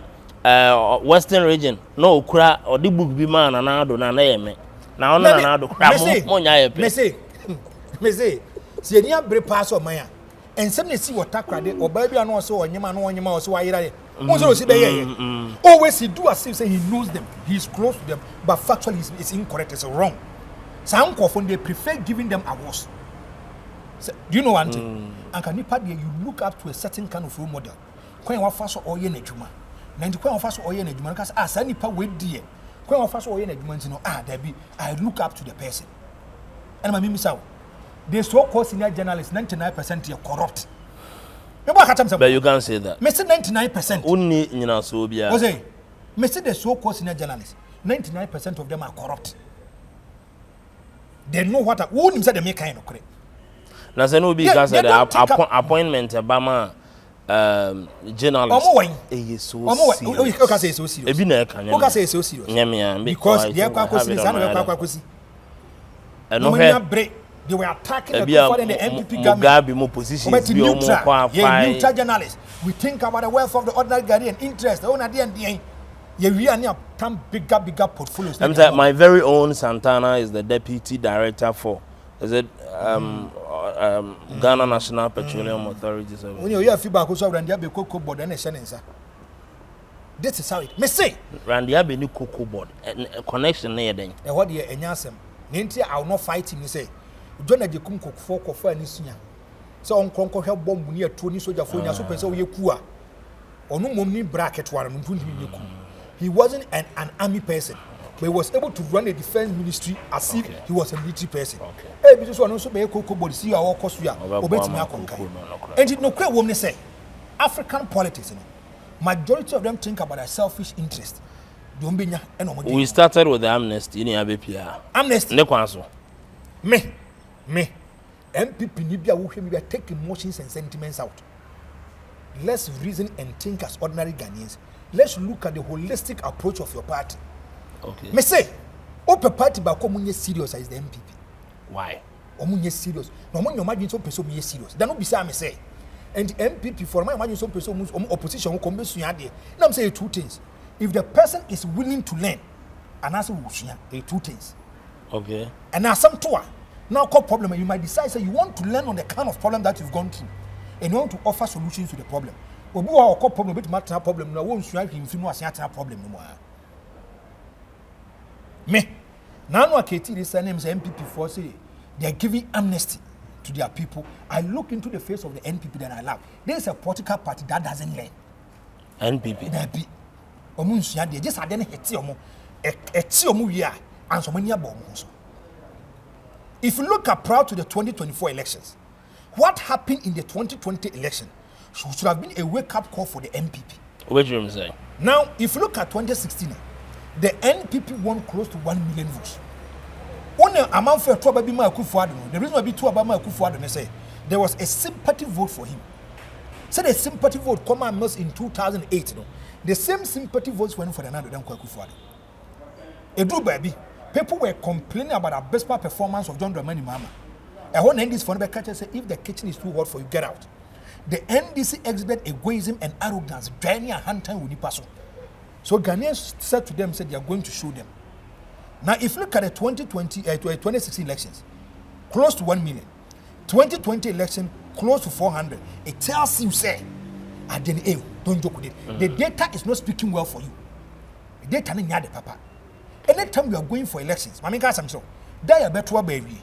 Speaker 2: Western region. No, Kura or the book be man, Nanado, Naname. Now, Nanado, Monya. Me say, see any bre pass or maya. And some see what takra or baby and also or Yama or so I always he do as if say he knows them, he's close to them, but factually it's incorrect, it's wrong. Some often they prefer giving them awards. So, do you know one thing? And can you look up to a certain kind of role model. When you fast or yen ejuma. Nanti when you fast or yen ejuma, because as any pa wait dear. When you fast or yen ejuma, there be I look up to the person. And my miss out. They so-called senior journalists, 99% are corrupt. But you can't say that.
Speaker 1: Me say 99%.
Speaker 2: Only you know so be.
Speaker 1: Me say the so-called senior journalists, 99% of them are corrupt. They know what who say they make kind of correct.
Speaker 2: Now say no because the appointment Obama journalist.
Speaker 1: Eh so. You can say so serious.
Speaker 2: Ebi na kan.
Speaker 1: You can say so serious.
Speaker 2: Nyame
Speaker 1: because they are kwakosi and kwakosi.
Speaker 2: No
Speaker 1: They were attacking the Akufo and the NPP government.
Speaker 2: More positions.
Speaker 1: Neutral journalists. We think about the wealth of the ordinary Ghanaian interest. We are bigger portfolios.
Speaker 2: My very own Santana is the deputy director for Ghana National Petroleum Authority.
Speaker 1: When you hear feedback, also Randy Abe Cocoa Board and this is how it may say.
Speaker 2: Randy Abe Cocoa Board connection near then.
Speaker 1: And what you answer? Nintia, I will not fight him. You say, John Agyapong for any senior. So on Conco help bomb near Tony Soja for your super so you poor. Or no money bracket one. He wasn't an army person. But he was able to run a defense ministry as if he was a military person. Hey, because one also be a cocoa body, see our cost we are, obey me. And it no clear woman say African politics. Majority of them think about their selfish interest.
Speaker 2: We started with the amnesty in ABPA.
Speaker 1: Amnesty. Me. MPP Nibia will be taking emotions and sentiments out. Let's reason and think as ordinary Ghanaians. Let's look at the holistic approach of your party.
Speaker 2: Okay.
Speaker 1: Me say, Open party ba komunye serious as the MPP.
Speaker 2: Why?
Speaker 1: Omunye serious. No man your imagine some person be serious. That no be say me say. And the MPP for my imagine some person opposition who come be suya there. Now I'm saying two things. If the person is willing to learn, and answer two things.
Speaker 2: Okay.
Speaker 1: And now some two. Now call problem, you might decide say you want to learn on the kind of problem that you've gone through, and you want to offer solutions to the problem. But we are call problem, but matter problem. Now won't share him no problem no more. Me. Now no KT this name's MPP for say they are giving amnesty to their people. I look into the face of the NPP that I love. There is a political party that doesn't learn.
Speaker 2: NPP.
Speaker 1: There be. Omunsia they just hadn't hit omo. Omo we are and so many abom. If you look at prior to the 2024 elections, what happened in the 2020 election should have been a wake-up call for the NPP.
Speaker 2: What do you say?
Speaker 1: Now, if you look at 2016, the NPP won close to 1 million votes. Only amount for the reason why be two Obama Akufo-Addo say there was a sympathy vote for him. So the sympathy vote come out in 2008. The same sympathy votes went for another than Akufo-Addo. Edu baby. People were complaining about the best performance of John Dramani Mahama. I want to end this for the catcher say if the kitchen is too hot for you, get out. The NDC exhibit egoism and arrogance, draining a hand time with the person. So Ghanaians said to them, said they are going to show them. Now, if you look at the 2016 elections, close to 1 million. 2020 election, close to 400. It tells you, say, don't joke with it. The data is not speaking well for you. The data is not the papa. Anytime you are going for elections, I mean, guys, I'm so. That you better baby.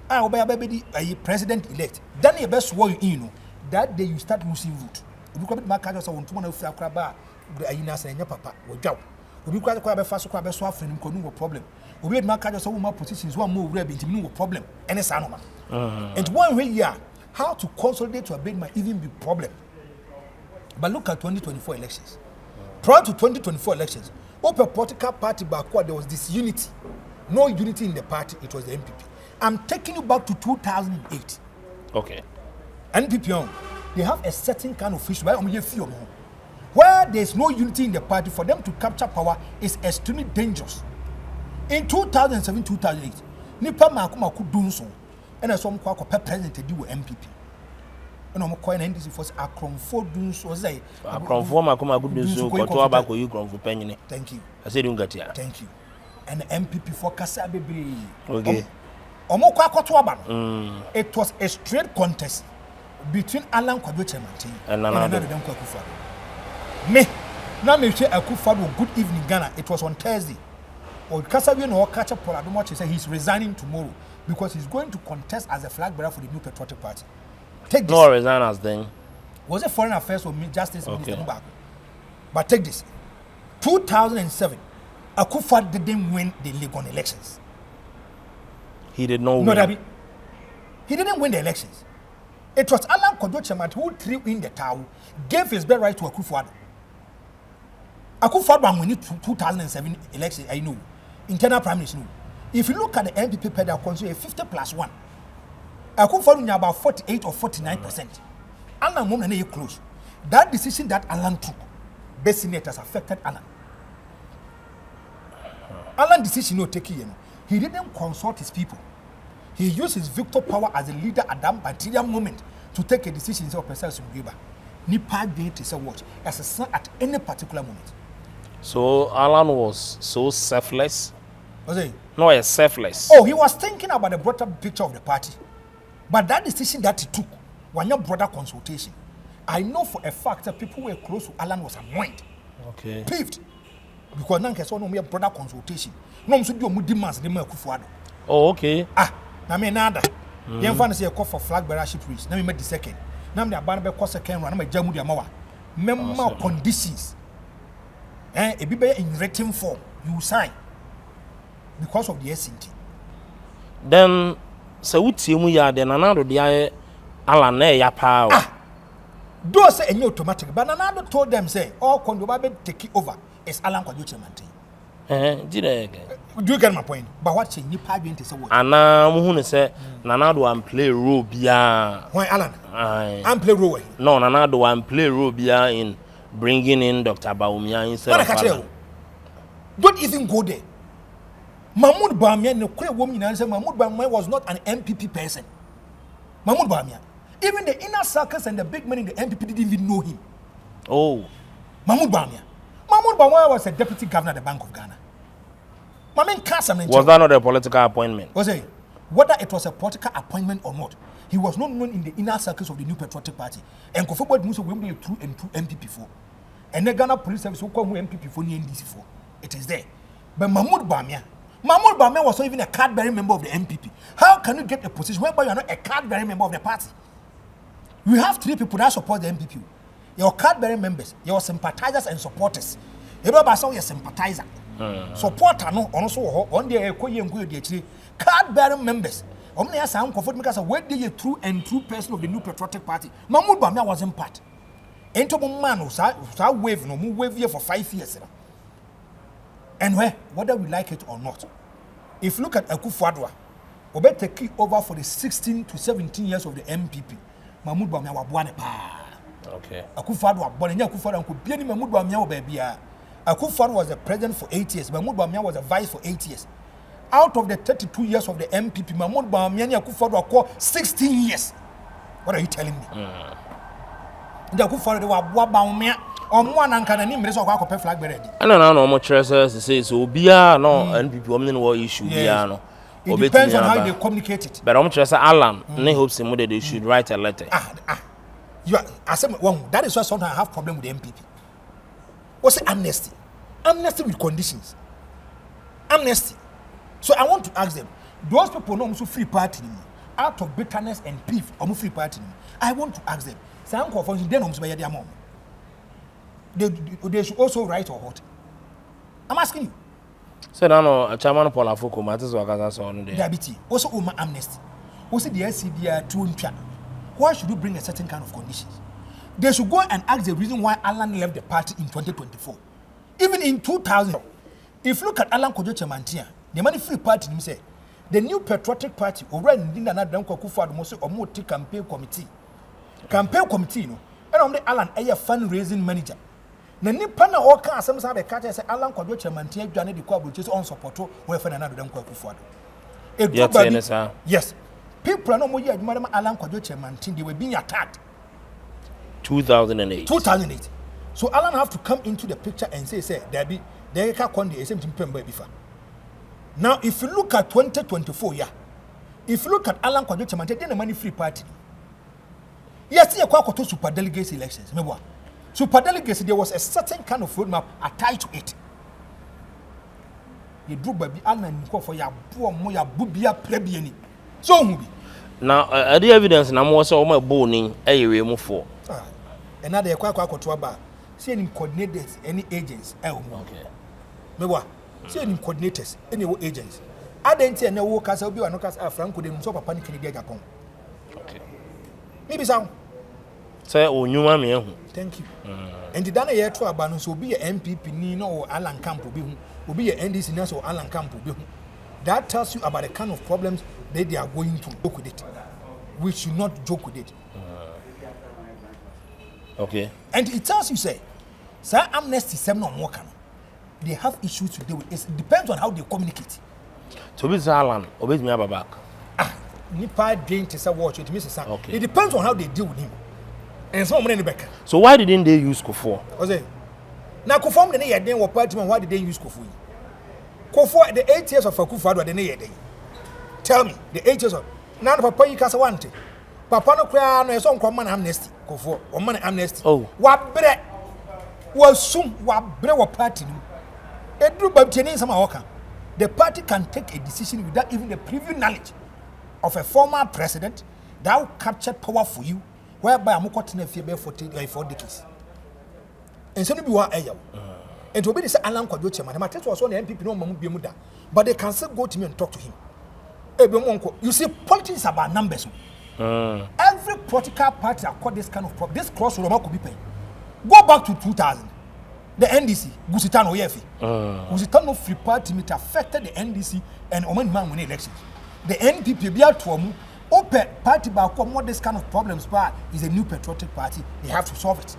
Speaker 1: Be president elect. Then you best swear you in. That day you start losing vote. You come back and say, "Want to know craba?" The Ayina say, "Nya papa, we go." We quite quite fast, quite so friend, no problem. We made my cards over my positions, one more rebel, no problem. And it's animal. And one way, yeah, how to consolidate to abate might even be problem. But look at 2024 elections. Prior to 2024 elections, open political party backward, there was disunity. No unity in the party, it was the NPP. I'm taking you back to 2008.
Speaker 2: Okay.
Speaker 1: NPP, they have a certain kind of issue where there's no unity in the party. For them to capture power is extremely dangerous. In 2007, 2008, Nipa Makuma could do so, and as some president to do with MPP. And I'm calling NDC for Akron for doing so. Say,
Speaker 2: Akron for Makuma could do so, but to about you from Penny.
Speaker 1: Thank you.
Speaker 2: I said, you got here.
Speaker 1: Thank you. And the MPP for Kasabe.
Speaker 2: Okay.
Speaker 1: It was a straight contest between Alan Kwadoche and another than Akufo-Addo. Me, now me say Akufo-Addo good evening Ghana. It was on Thursday. Or Kasabe no catch up for Adomo say he's resigning tomorrow because he's going to contest as a flag bearer for the new Patriotic Party. Take this.
Speaker 2: No resign as then.
Speaker 1: Was it Foreign Affairs or Justice Minister Mbako? But take this. 2007, Akufo-Addo didn't win the Legon elections.
Speaker 2: He did not win.
Speaker 1: No, Dabi. He didn't win the elections. It was Alan Kwadoche who threw in the towel, gave his best right to Akufo-Addo. Akufo-Addo won the 2007 election, I know. Internal Prime Minister. No. If you look at the NPP pedal consider 50+1. Akufo-Addo had about 48 or 49%. Alan won and close. That decision that Alan took, best senators affected Alan. Alan decision no take him. He didn't consult his people. He used his veto power as a leader at that material moment to take a decision of Professor Sumgiba. Nipa did to say what as a son at any particular moment.
Speaker 2: So Alan was so selfless.
Speaker 1: Was he?
Speaker 2: No, he's selfless.
Speaker 1: Oh, he was thinking about the broader picture of the party. But that decision that he took was your broader consultation. I know for a fact that people who were close to Alan was annoyed.
Speaker 2: Okay.
Speaker 1: Peeved. Because now there's no mere broader consultation. No one should do demands the more kufuado.
Speaker 2: Oh, okay.
Speaker 1: Now me nada. The infant say a call for flag bearership race. Now me made the second. Now me abandon be second run. Now me jamu the amawa. Member conditions. It be in written form. You sign because of the SNT.
Speaker 2: Then, so what team we are then another day Alan ya power.
Speaker 1: Those say any automatic, but another told them say all Kondoba take it over. It's Alan Kwajuche Mantin. Do you get my point? But what change you pay into say what?
Speaker 2: Ana muhunu say Nanado and play role bia.
Speaker 1: Why Alan? I'm play role.
Speaker 2: No, Nanado and play role bia in bringing in Dr. Baumia instead of Alan.
Speaker 1: Don't even go there. Mahmoud Bawumia no clear woman and say Mahmoud Bawumia was not an MPP person. Mahmoud Bawumia. Even the inner circles and the big men in the MPP didn't even know him.
Speaker 2: Oh.
Speaker 1: Mahmoud Bawumia. Mahmoud Bawumia was a deputy governor of the Bank of Ghana.
Speaker 2: Was that not a political appointment?
Speaker 1: Was it? Whether it was a political appointment or not, he was not known in the inner circles of the New Patriotic Party. And Kofo News will be through and through MPP for. And the Ghana Police Service will come with MPP for NDC for. It is there. But Mahmoud Bawumia was not even a card-bearing member of the MPP. How can you get a position whereby you are not a card-bearing member of the party? We have 3 people that support the MPP. Your card-bearing members, your sympathizers and supporters. Everybody saw your sympathizer. Supporter no also on the card-bearing members. Omni has some comfort because where they true and true person of the New Patriotic Party. Mahmoud Bawumia wasn't part. Ento man who wave no move wave here for 5 years. And whether we like it or not, if you look at Akufo-Addo, we better take over for the 16 to 17 years of the MPP. Mahmoud Bawumia wa buane pa.
Speaker 2: Okay.
Speaker 1: Akufo-Addo born nya Akufo-Addo ko bia ni Mahmoud Bawumia wo ba bia. Akufo-Addo was the president for 8 years. Mahmoud Bawumia was the vice for 8 years. Out of the 32 years of the MPP, Mahmoud Bawumia and Akufo-Addo call 16 years. What are you telling me? The Akufo-Addo wa Bawumia Omwana nkana ni mreso kwa kope flag beready.
Speaker 2: No mo treasures say so bia no NPP omni no issue bia no.
Speaker 1: It depends on how they communicate it.
Speaker 2: But treasure Alan ne hopes him that they should write a letter.
Speaker 1: You are that is why sometimes I have problem with the MPP. What's amnesty? Amnesty with conditions. Amnesty. So I want to ask them, those people know so free party out of bitterness and beef or free party. I want to ask them, some confusion they know by their mom. They should also write or what? I'm asking you.
Speaker 2: So now a chairman Paul Afoko matters or so on there.
Speaker 1: Diabetes. Also amnesty. Also the SCDR to why should you bring a certain kind of conditions? They should go and ask the reason why Alan left the party in 2024. Even in 2000. If you look at Alan Kwajuche Mantin, the money free party himself, the New Patriotic Party already did not done Kufuor or multi campaign committee. Campaign committee, no. And on the Alan a fundraising manager. Na nipa na o kan asem sa be ka say Alan Kwajuche Mantin adwane de kwa buche on support we fa na do Kufuor. Yes. People no mo ye adwuma Alan Kwajuche Mantin, they were being attacked.
Speaker 2: 2008.
Speaker 1: So Alan have to come into the picture and say there be they can't con the same thing before. Now if you look at 2024 if you look at Alan Kwajuche Mantin, then the money free party. Yes, you kwa to super delegates elections. Super delegates, there was a certain kind of roadmap attached to it. You drew baby Alan for your poor moya bubia plebiani. So
Speaker 2: now the evidence na mo so my boning area mo for.
Speaker 1: And now they kwa to aba. See any coordinators, any agents.
Speaker 2: Okay.
Speaker 1: Mewa. See any coordinators, any agents. I didn't say no workers will be no cast Franco dem so papa ni kini Agyapong.
Speaker 2: Okay.
Speaker 1: Maybe so.
Speaker 2: Say onyuma me hu.
Speaker 1: Thank you. And the dana year to aba no so be a MPP ni no or Alan Campo be hu. Obi a NDC na so Alan Campo be hu. That tells you about the kind of problems that they are going to joke with it. We should not joke with it.
Speaker 2: Okay.
Speaker 1: And it tells you, say, sir, amnesty, some no more can. They have issues to deal with. It depends on how they communicate.
Speaker 2: To be Alan, obey me back.
Speaker 1: nipa drain to say watch it means it depends on how they deal with him. And some money back.
Speaker 2: So why didn't they use Kofo?
Speaker 1: Now Kofo the near day party man, why did they use Kofo? Kofo the 8 years of Akufo-Addo the near day. Tell me, the 8 years of now papa you can want papa no cry no so come man amnesty Kofo or man amnesty.
Speaker 2: Oh.
Speaker 1: Wa bre was soon wa bre wa party no. Edru babteni sama waka. The party can take a decision without even the previous knowledge of a former president that will capture power for you, whereby I'm going to fear for 4 decades. And so, you are a and to be this Alan Kwadoche, my test was on the MPP, no Mamu Bimuda, but they can still go to me and talk to him. You see, politics is about numbers. Every political party that caught this kind of problem, this cross could be paid. Go back to 2000. The NDC, Gusitano Yefi. Gusitano Free Party meet affected the NDC and Oman Man winning elections. The NPP be out to open party back more this kind of problems, but is a new patriotic party. They have to solve
Speaker 2: it.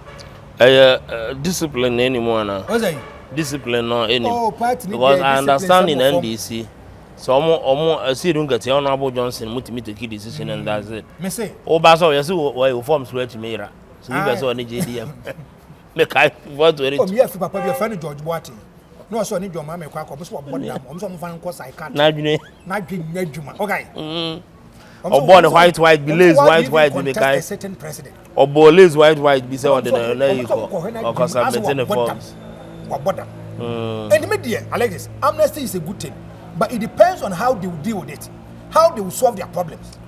Speaker 2: Discipline anymore now.
Speaker 1: What's that?
Speaker 2: Discipline no anymore.
Speaker 1: Oh, party
Speaker 2: because I understand in NDC. So I see don't get Honorable Johnson Wontumi to key decision and that's it.
Speaker 1: Me say.
Speaker 2: Oh, Baso, you see why you form swear to me. So you guys on the JDM. Make I want to
Speaker 1: oh, yes, Papa, be a friend of George Boating. No, so I need your mamma crack up. So I'm some fine course I can't. Not Nejuma. Okay.
Speaker 2: Or born white, belays white, be a
Speaker 1: certain president.
Speaker 2: Or bolays white, be so on the because I'm maintaining the forms.
Speaker 1: And the media, Alexis, amnesty is a good thing, but it depends on how they will deal with it, how they will solve their problems.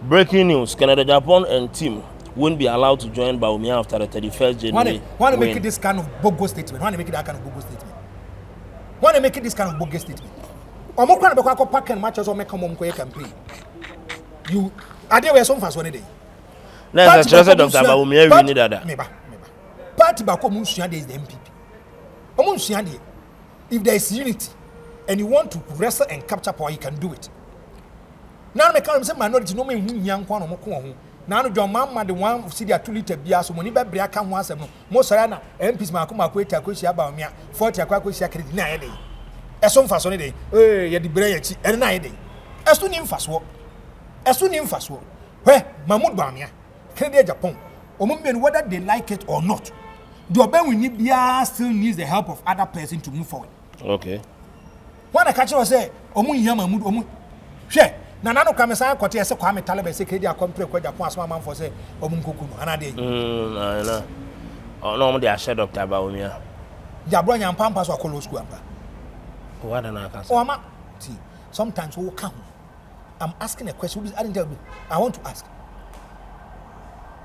Speaker 2: Breaking news: Canada, Japan, and team won't be allowed to join Baumia after the 31st January.
Speaker 1: Want to make it this kind of bogus statement? Want to make it that kind of bogus statement? Want to make it this kind of bogus statement? Or more kind of pack and matches or make a mom campaign. You are there some fast one day.
Speaker 2: Let's just say Dr. Baumia, we need that.
Speaker 1: Party back home is the MPP. If there is unity and you want to wrestle and capture power, you can do it. Now, I can't say minority no me young one or now John Mamma the one see their 2 liter beer so money by break and once most Sarana MPs Makuma Queta Kushi about me 40 Aquaquisia credit na day. As soon as on day, eh, the break and 9 day. As soon fast walk. Where Mahmoud Bamia, Canada, Agyapong, or whether they like it or not. The Oben we need still needs the help of other person to move forward.
Speaker 2: Okay.
Speaker 1: When I catch you say, Omu Yamamood, Omu, share. Nanano Kamasa Kotia Kwame Talaba Secretary Compre Agyapong as man for say Omunkuku another.
Speaker 2: No, they are shed up Tabawimia.
Speaker 1: Jabronya and Pampas or Colos Guampa.
Speaker 2: What an answer.
Speaker 1: Oh, see, sometimes we come. I'm asking a question. I didn't tell me. I want to ask.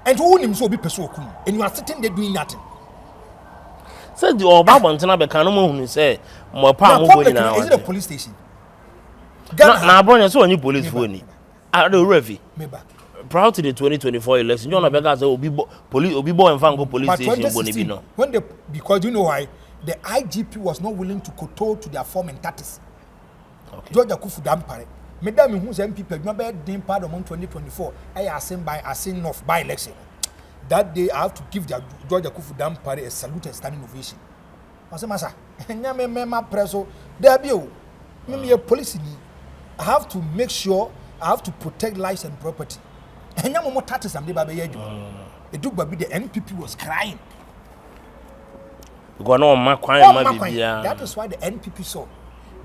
Speaker 1: And who him so be pursue and you are sitting there doing nothing.
Speaker 2: Said the Obama Montana Becano who say more power.
Speaker 1: Is it a police station?
Speaker 2: Now, Bronya, so any police phone. I don't revy. Proud to the 2024 election. John Begas will be police will be born and found police station.
Speaker 1: When the because you know why the IGP was not willing to kowtow to their form and status. George Akufo-Addo. Madam, who's MPP, remember being part of 2024. I assumed North by election. That day, I have to give the George Akufo-Addo a salute and standing ovation. I said, Massa, my Prez, there be a policy. I have to make sure I have to protect lives and property. And no more taxes. I'm the the NPP was crying. That is why the NPP saw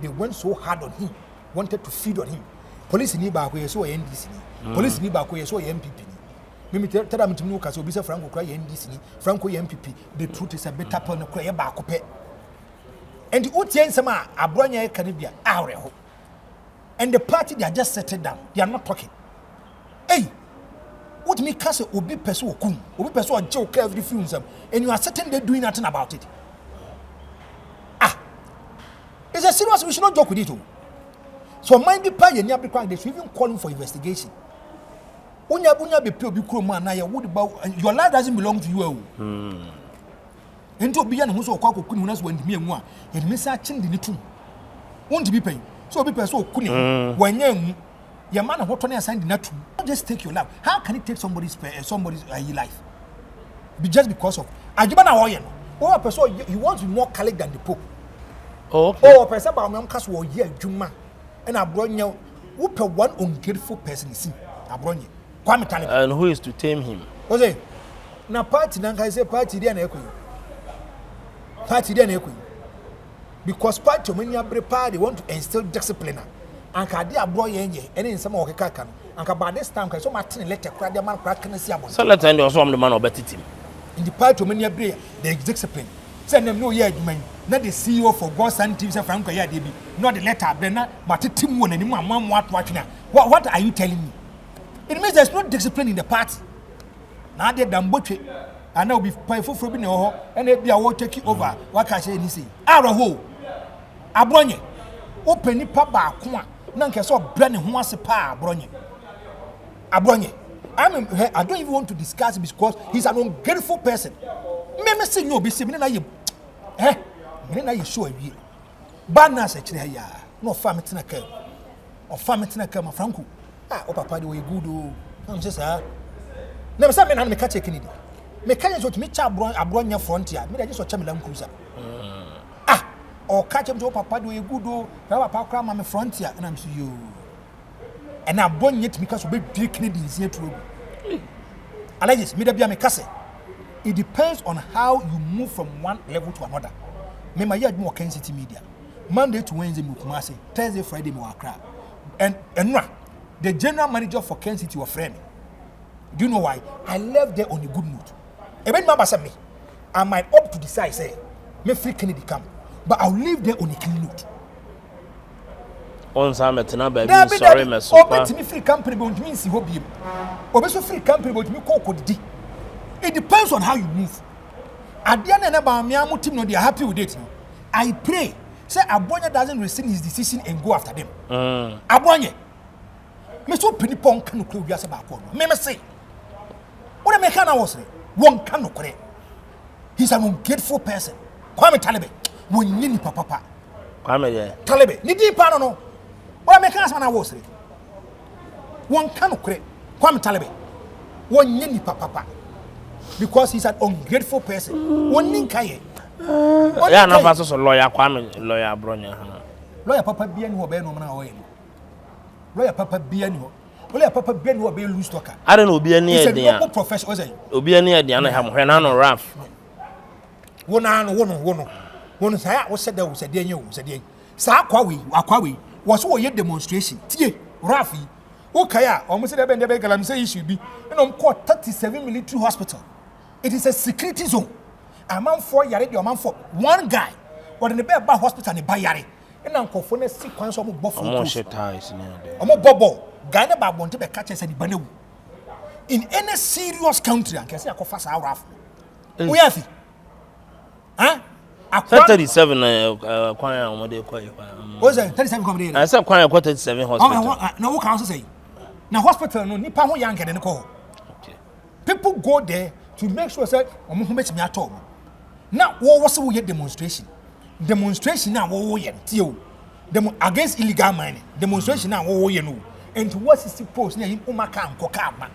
Speaker 1: they went so hard on him. Wanted to feed on him. Police ni ba ko yeso NDC ni. Police ni ba ko yeso MPP ni. Mimi tell them to know so be say Franco cry NDC ni. Franco MPP. The truth is a better plan no cry ba ko pe. And the OTN sama abronya Canada areho. And the party they are just settled down. They are not talking. Hey, what me case obi person okun. Obi person oje okay every few months and you are sitting there doing nothing about it. It's a serious we should not joke with it too. So mind be pay any abikwa they should even call him for investigation. Unya be pay obi kuro man na your life doesn't belong to you. Ento obi ya no so okwa kokuni hu na so ndimi enwu a edimi sa chin de nitum. Won't be pay. So obi person okuni wanya enwu your man hoto na assign de natum. Don't just take your life. How can it take somebody's life? Just because of ajuba na wo ye no. One person you want to be more Catholic than the Pope.
Speaker 2: Okay.
Speaker 1: Oh, person ba me am kaso wo ye adwuma. And I brought you who per one ungrateful person is abronye Kwame Talib.
Speaker 2: And who is to tame him?
Speaker 1: Ose na party nanka say party dey na ekwe. Party dey na ekwe. Because party many abre party want to instill discipline. Anka dey abroye enye ene nsema okeka kan. Anka by this time so Martin letter kra dey man kra kan si abon.
Speaker 2: So let end also am the man obetiti.
Speaker 1: In the party many abre the discipline. Say them no year adwuma. Na the CEO for God Sun TV say Franco ya dey bi. Not the letter abre na matetim won ani mu amam atwatwena. What are you telling me? It means there's no discipline in the party. Now they dambotwe and now be painful for being ho and they be a take over. What can I say anything? Araho Abronye open nipa ba ko a na nke so brand ho ase pa Abronye. I don't even want to discuss it because he's an ungrateful person. Me say no be say me na ye me na ye show awie. Ba na se kire ya no family na ka. O family na ka ma Franco. O papa dey we good o. I'm say sir. Na me say me na me ka check ni di. Me ka so to me cha abronya frontier. Me dey just cha me Land Cruiser. O ka chem to papa dey we good o. Na papa kra ma me frontier and I'm say yo. And abronya to me ka so be break ni di nsia turo. Allegis me dey bia me ka say. It depends on how you move from one level to another. Me my yard more Ken City Media. Monday to Wednesday me Kumasi, Thursday Friday me Accra. And the general manager for Ken City was friend. Do you know why? I left there on a good mood. Even Mama said me, I might opt to decide, say, me free Kennedy come, but I'll leave there on a clean note.
Speaker 2: On some baby, sorry, my
Speaker 1: super. Me free company, but me see hobby. Obeso free company, but me call di. It depends on how you move. At the end of me, I'm team no they are happy with it. I pray, say Abonye doesn't rescind his decision and go after them. Abonye. Me so penny pon can no clue just about me say. What I make an was one can no correct. He's an ungrateful person. Kwame Talib. When you papa.
Speaker 2: Kwame
Speaker 1: Talib. Ni di pa no. What I make an was one can no correct. Kwame Talib. One you papa. Because he's an ungrateful person. One ninkaye.
Speaker 2: Yeah, no pastor so lawyer Kwame lawyer Bronya.
Speaker 1: Lawyer papa bi ani ho be no na o yen. Lawyer papa bi ani ho. Lawyer papa bi ani ho be loose talker.
Speaker 2: I don't know obi ani e dia.
Speaker 1: He's a professional say.
Speaker 2: Obi ani e dia na ham hwe na no raf.
Speaker 1: Wono say wo said wo said enye wo said enye. Sa akwa we wo so wo ye demonstration. Tie raf yi. Wo kai a o mo se de be galam say issue bi. No call 37 military hospital. It is a security zone. A man for yare the man for one guy. Or in the bed hospital in Bayari. And Uncle Phone sequence of buffalo. Bobo. Ghana Babon to catch us at the Banu. In any serious country, I can say I can fast our raff. We have it. Huh?
Speaker 2: 37
Speaker 1: was it 37 comedy?
Speaker 2: I said quite 37 hospital.
Speaker 1: No, what can I say? Now, hospital, no Nipa who young and call. People go there to make sure that I'm make me at all. Now, what was we demonstration? Demonstration now, against illegal mining. Demonstration now, and to what's the post near him, Umakam, Kokama.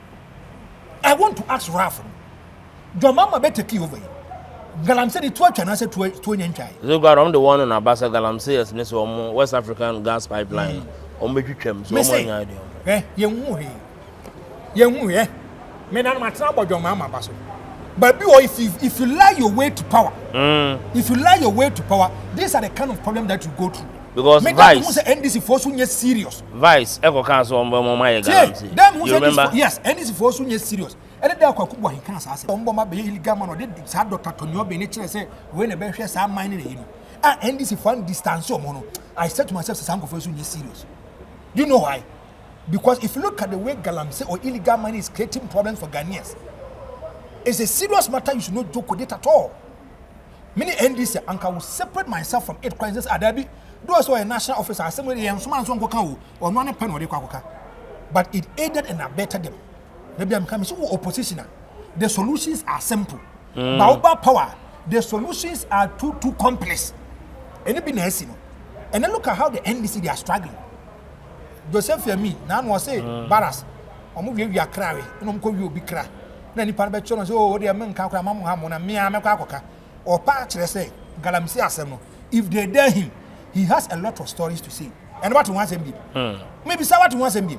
Speaker 1: I want to ask Rafa. Your mama better key over. Galam said it twice and I said to an chai.
Speaker 2: You got on the one on Abasa Galam says, Miss West African gas pipeline. On make you chem, so idea. Young, men are not about your mama, Basso. But if you lie your way to power, if you lie your way to power, these are the kind of problem that you go through. Because Vice,
Speaker 1: NDC force who is serious.
Speaker 2: Vice, Echo Council on my
Speaker 1: you remember? Yes, NDC force who is serious. And then Kuba he can't say, Omboma be illegal man or did Dr. Tonio be nature say, when a bench has some mining. NDC fund distance or mono. I said to myself, some of us who is serious. Do you know why? Because if you look at the way Galamsey or illegal money is creating problems for Ghanaians, it's a serious matter. You should not joke with it at all. Many NDC, I will separate myself from 8 crises. Those who are a national officer, I say, or non pen or the but it aided and abetted them. Maybe I'm coming to opposition. The solutions are simple. But about power, the solutions are too complex. And it be nice, and then look at how the NDC they are struggling. Joseph me, now was say, Barras, or move you are crying, and call you be cry. Then you probably say, oh, they are men, Mamma, and me, I'm a coca. Or patch, say, Galamsey Asemo. If they dare him, he has a lot of stories to say. And what wants him be? Maybe say what wants him be.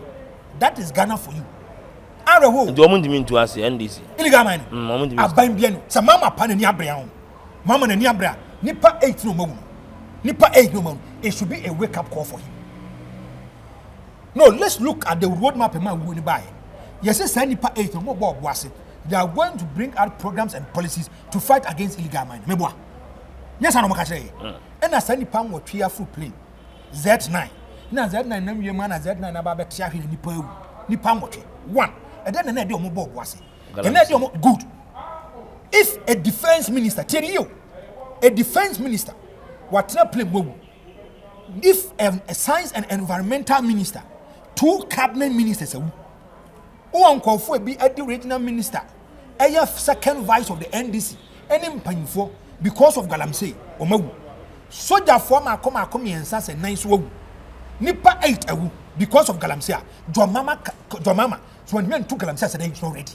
Speaker 1: That is Ghana for you. Araho.
Speaker 2: Do you mean to us NDC?
Speaker 1: Illegal mining. Abang bien. Sa mama pan ni abra. Mama na ni abra. Nipa 8 no mo. Nipa 8 no mo. It should be a wake up call for him. No, let's look at the roadmap a man will buy. Yes, say nipa 8 no mo bob wase. They are going to bring out programs and policies to fight against illegal mining. Meboa. Yes, I know what I say. And I send nipa mo full plane. Z9. Na Z9 na we man Z9 na ba be tia hwe nipa mo twe. One. And then na dey omo bob wase. And na dey omo good. If a defense minister, tell you, a defense minister, what na play bobu. If a science and environmental minister, 2 cabinet ministers, one call for be at the regional minister, a second vice of the NDC, and painful because of Galamsey, or Magu. Soldier former come and say nice woo. Nipa 8 because of Galamsey. Mama, so when men took Galamsey, said it's not ready.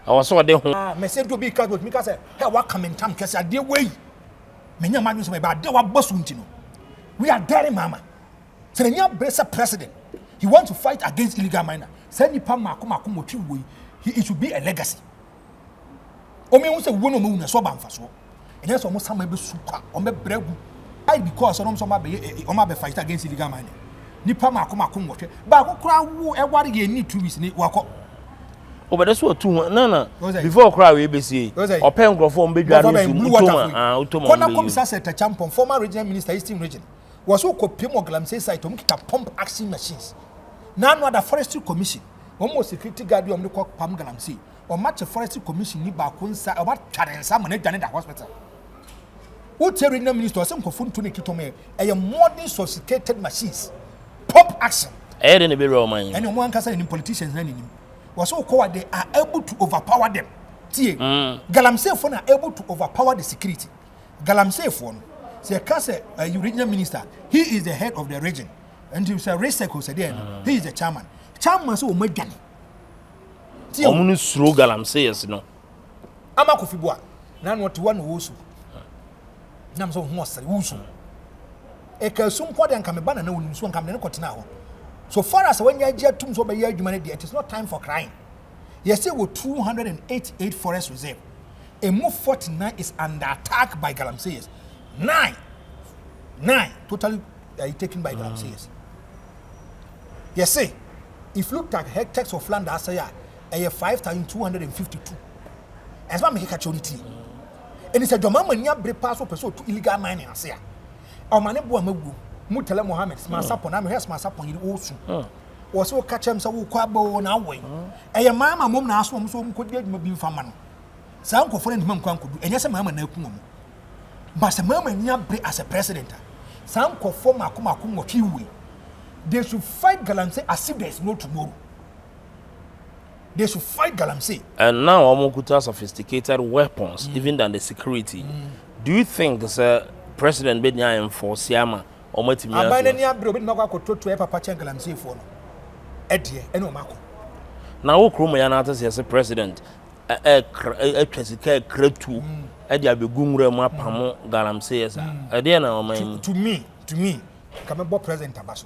Speaker 2: I was so there.
Speaker 1: Message to be because with me, I said, hey, what come in time? Because I did way. Many man use my bad, they were boss. We are there, Mama. So the new president, he wants to fight against illegal miner. Send the Pama Kumo, it should be a legacy. Omi wants a woman moon, so bam for so. And that's almost some maybe suka or maybe bread. I because some fight against illegal mining. Nipama Kumo, but who crowd everybody need 2 weeks in it.
Speaker 2: Oh, but that's what 2 no. Before cry we be see. Or pen grofo mbe dware blue water.
Speaker 1: Kona komisa set a champion former regional minister Eastern region. Was so copy mo Galamsey site to make pump action machines. Now no the forestry commission. Almost security guard on the cock pam Galamsey. Or match a forestry commission ni ba kunsa about Karen Salmon at the hospital. What regional minister some kofun to make it to me a modern sophisticated machines. Pump action.
Speaker 2: I didn't be real man.
Speaker 1: And one can say in politicians him. Was so called they are able to overpower them. Galamsey phone are able to overpower the security. Galamsey phone, say a regional minister, he is the head of the region. And you say Reseko said he is the chairman. Chairman so Megan.
Speaker 2: Omunu sro Galamsey yes no.
Speaker 1: Amakofibua. Nan what one wusu. Nam so hosa wusu. E ka sum kwade anka me bana na wonu so anka me ne kotina ho. So far as when you get to so it is not time for crying. Yes, there were 288 forest reserve. A move 49 is under attack by Galamseyers. 9 totally taken by Galamseyers. Yes, say if you look at hectares of land as I 5,252. As one make a chonity. And it's a Domamania break pass up to illegal mining. I say, our man Magu. Mutala Mohammed, Masapon, I'm here, Masapon, you also. Was so catch him so quabo now way. A mamma, mum, asked one so could get me from man. Some confident mum could do, and yes, a mamma no cum. But a mamma near break as a president. Some conform Akumakum or Kiwi. They should fight Galamsey as if there is no tomorrow. They should fight Galamsey. And
Speaker 2: now Omokuta sophisticated weapons, even than the security. Do you think the president Benya enforce Yama? Now, Krumaya as a president, a cretu, a diabugumre mapamo, Galamsey. I dare know, to me, come about President Tabaso.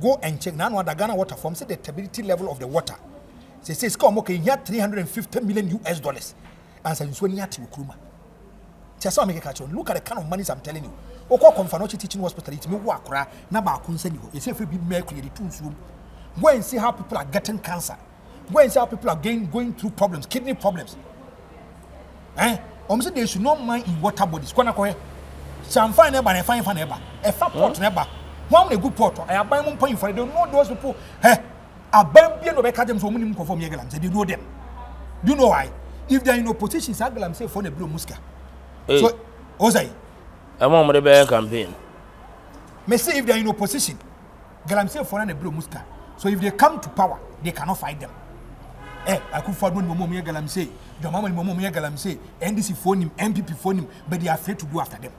Speaker 2: Go and check now what the Ghana water form, say the stability level of the water. They say, come okay, you have $350 million US. And so you need to Kruma. Just make a catch on. Look at the kind of money I'm telling you. Oko Confanochi teaching hospital, it's me wakra, Naba Kunsen. It's if we be mercury, the two room. Go and see how people are getting cancer. Go and see how people are going through problems, kidney problems. Say they should not mind in water bodies. Some fine never, and fine never. A fat pot never. One a good pot. I buy one point for it. Don't know those people. A bambian of a cadem for minimum conform Yagalam. They know them. Do you know why? If they are in opposition, Sagalam say for the blue muska. So, Ozai. I'm on the bear campaign. May say if they are in opposition, Galamsey for the blue muska. So if they come to power, they cannot fight them. I could find one Momo Galamsey, your mama Momo Galamsey, NDC phone him, MPP phone him, but they are afraid to go after them.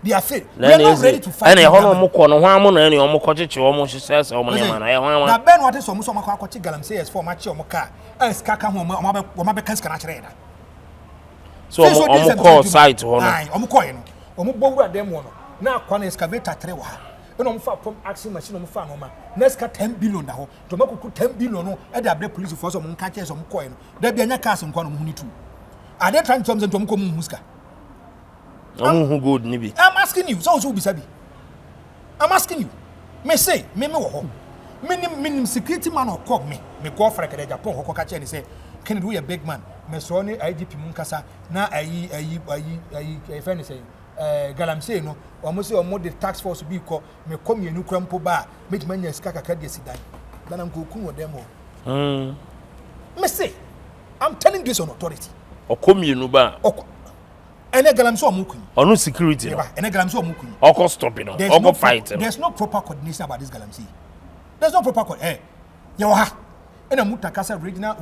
Speaker 2: They are afraid. They are not ready to fight. And any almost almost says, oh, my now, Ben, what is almost Galamsey as for much of Moka, as Kaka, Omabekas Canachera. So, I'm call site, Omocoin, Omobo, them one. Now, one excavator, Trewa.
Speaker 1: and on far pump action machine on farm next cut 10 billion now to make 10 billion no at the police for some catches some coin there be any cars on one too are they trying to come muska
Speaker 2: who good nibi
Speaker 1: I'm asking you so be sabi I'm asking you me say me wo minim security man or call me go for Agyapong ho catch and say can do a big man me so ni IGP munkasa na ayi friend say galamsey no almost say the tax force be call me come yenu krampo ba make manya sika kaka de sidan dan am go kun dem o me say I'm telling this on authority
Speaker 2: o come yenu ba
Speaker 1: ene galamsey omukun
Speaker 2: onu security no
Speaker 1: ene galamsey omukun
Speaker 2: o ko stop no o ko fight
Speaker 1: there's no proper coordination about this galamsey there's no proper ha and a mutakasa regional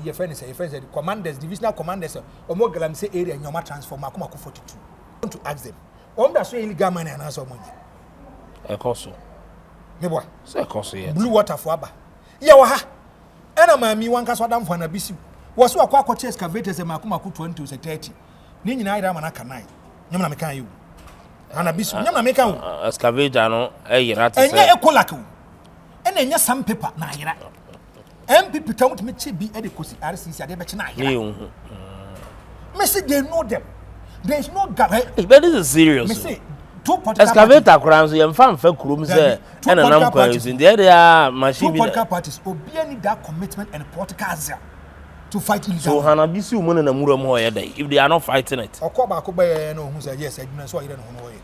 Speaker 1: your friends the commanders divisional commanders or more galamsey area in your transform akuma 42 I want to ask them that's why illegal money and answer money
Speaker 2: ekoso
Speaker 1: me boy
Speaker 2: say ekoso yet
Speaker 1: blue water for aba ha and mami wan kaso adam for na bisi was so akwa chase excavators e makuma 20 to 30 ni nyina ira ma na kanai nyam na me kan you ana bisi nyam na me kan
Speaker 2: excavator no yira te
Speaker 1: enye ekolako ena enye sandpaper na yira MPP come to me chibi e de kosi RCC ade be chi na yira me say they know them there is no gap
Speaker 2: but this is serious
Speaker 1: me say two political
Speaker 2: excavator kranzo yem fa kurom say ena nam kwa using there machine
Speaker 1: two political parties obi need that commitment and political zeal to fight illegal.
Speaker 2: So hana bisi umo na muram ho ye dai if they are not fighting it
Speaker 1: okoba ko ba no hu say yes aduna so yire no ho ye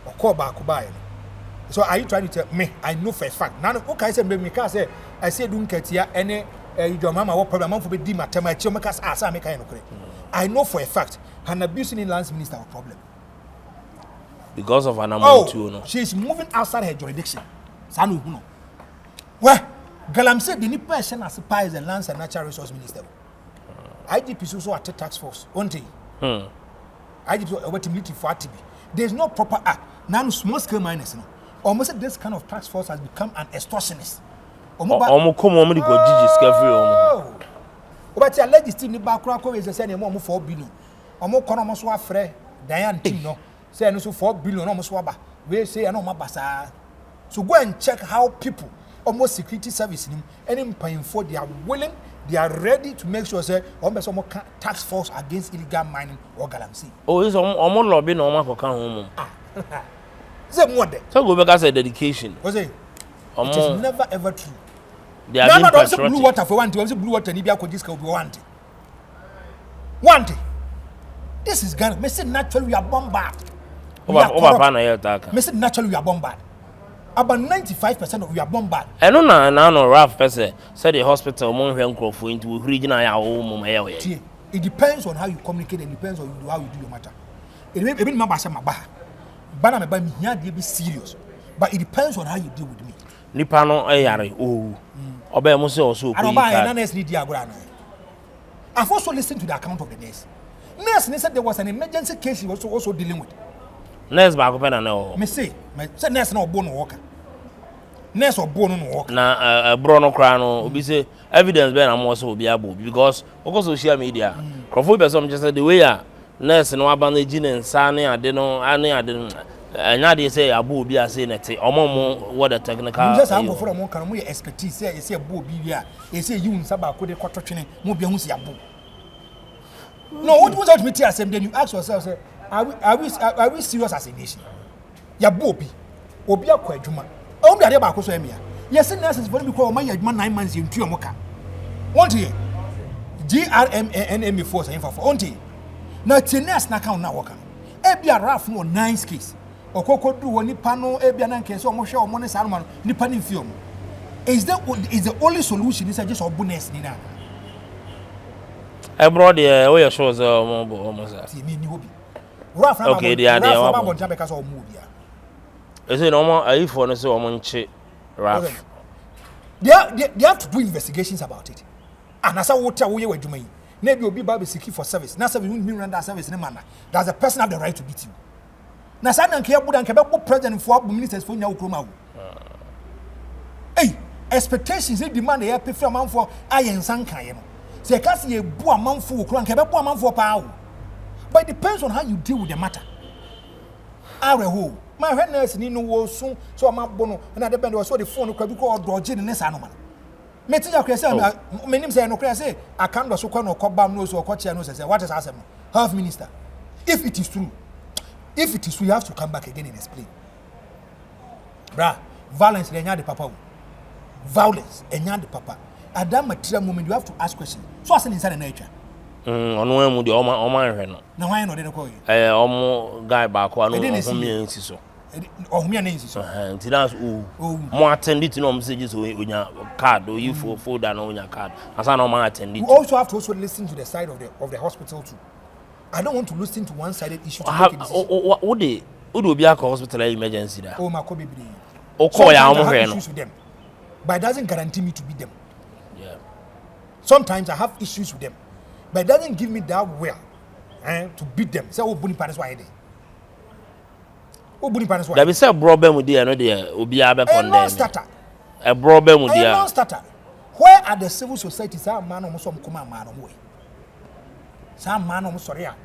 Speaker 1: okoba ko ba ye. So are you trying to tell me? I know for a fact. Now, okay, I said, me can say, I say, don't get here any your mama what problem for be di matema chiomekas asa make no correct. I know for a fact, an abusing lands minister a problem.
Speaker 2: Because of an amount too, no.
Speaker 1: She is moving outside her jurisdiction. Sanu no. Well, galamsey the new person as the lands and natural resource minister. IGP is also at the tax force, won't he? IGP what military for ATB. There's no proper act. Now small scale miners, no. Almost this kind of tax force has become an extortionist.
Speaker 2: Omo come omo di go jiji scafrey omo.
Speaker 1: But your legislative ni background ko we say na mo 4 billion. Omo kono mo so afre Diane T no. Say no so 4 billion omo so aba. We say na omo basa. So go and check how people almost security service nim any paying for they are willing, they are ready to make sure say omo tax force against illegal mining or galamsey.
Speaker 2: Oh, is omo lobby no omo kokan homo.
Speaker 1: Say more there.
Speaker 2: So go back as a dedication.
Speaker 1: It is never ever true.
Speaker 2: They are being patriotic.
Speaker 1: Blue water for one to blue water ni bia ko disco be want. This is Ghana. Me say naturally we are bombarded. Me say naturally we are bombarded. About 95% of we are bombarded.
Speaker 2: I know na Ralph person said the hospital mo hwe nkrofo into regional ya wo mo ya we.
Speaker 1: It depends on how you communicate and depends on how you do your matter. It mean remember say mabaha. Bana me ba me hia dey be serious. But it depends on how you deal with me.
Speaker 2: Nipa no ayare Oba mo say also
Speaker 1: I don't buy an nurse need diagram. I've also listened to the account of the nurse. Nurse said there was an emergency case he was also dealing with.
Speaker 2: Nurse ba ko na no.
Speaker 1: Me say nurse na obo no work. Nurse obo no work.
Speaker 2: Na bro no kra no obi say evidence be na mo so obi abo because oko social media. Crofo be some just the way nurse no aba na gi ne nsa ne ade no anya dey say abu obi ase nete omomo what the technical
Speaker 1: just am for mo kan mo your expertise say abu obi bia e say you nsa ba ko de kwototwene mo bia hu si abu no what was out me tell them then you ask yourself say are we serious as a nation ya bu obi akọ adwuma o mu ade ba ko so emia yes nurses for me ko o ma ya adwuma 9 months yentu amoka want here GRMNM force in for want here na tennis na count na work e bia raf no 9 case okokodu woni pano e bia na nke so mo hwe o mo ne saruma nipa ni fie omo is the only solution is just obuness ni na
Speaker 2: I brought the way shows mo say
Speaker 1: me ni obi raf na
Speaker 2: okay they are there
Speaker 1: wa bonja be ka so omo bia
Speaker 2: e say no mo ayi for no say omo nche raf
Speaker 1: they have to do investigations about it and asa wo ta wo ye wadwuma yi na bi obi ba be seek for service na service won render service ne man does the person have the right to beat you na sa na nke ya buda nke be go president for abu ministers for nya okroma wo hey expectations dey demand ya pay from man for ayensan kan ye no say ka se ye bu amanfo okroma nke be bu amanfo pa wo but it depends on how you deal with the matter areho My nurse ni no wo so so ma bono na de bend so the phone kwa bi ko dodge ne nesa no ma meti ya kwese menim say no kwese akando so kwa no kobam no so okoche no say what is asem half minister if it is true you have to come back again and explain bra violence enya de papa violence enya de papa at that material moment you have to ask questions so asen inside na etwa
Speaker 2: ono emu de o man hwe no
Speaker 1: na why no de ko yi
Speaker 2: omo guy ba ko anu ohumia nsi so
Speaker 1: ohumia na nsi so
Speaker 2: nti that's mo attend it no messages onya card or you folder no onya card asa no man attend it.
Speaker 1: You also have to also listen to the side of the hospital too. I don't want to listen to one-sided issue to make a decision.
Speaker 2: What obi aka hospital emergency da
Speaker 1: oh makobe bi
Speaker 2: o call ya mo hwe no
Speaker 1: issues with them but it doesn't guarantee me to beat them.
Speaker 2: Yeah,
Speaker 1: sometimes I have issues with them but it doesn't give me that will to beat them. Say buni panes why dey buni panes why
Speaker 2: there be say problem dey no dey obi a be condemn
Speaker 1: non-starter
Speaker 2: a problem dey
Speaker 1: non-starter. Where are the civil society say man no so come man no way say man no sorry a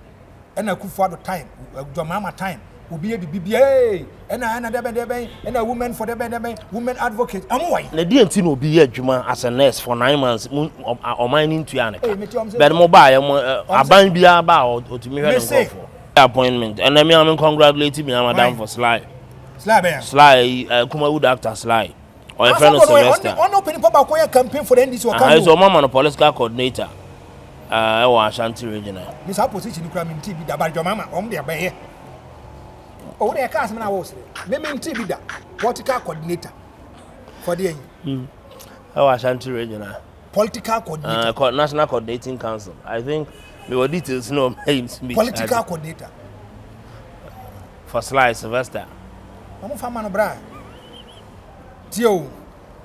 Speaker 1: and Akufo the time Mahama time obi the BBA and the and women for the women advocate am why
Speaker 2: na di enti no obi ye adwuma as a nurse for 9 months o mining to an but mo ba ye aban bia ba otumi hwe no for appointment and me am congratulate me madam for Sly kuma wood actor Sly or a friend of Sylvester
Speaker 1: on open papa ko campaign for the NDC or
Speaker 2: campaign so mama no political coordinator wa Ashanti regional
Speaker 1: this position kura me TV da ba mama dey ba here oh they cast me na wo sire me TV da political coordinator for the
Speaker 2: Ashanti regional
Speaker 1: political coordinator
Speaker 2: national coordinating council I think me were details no
Speaker 1: political coordinator
Speaker 2: for Sly Sylvester
Speaker 1: I'm fa man bra tio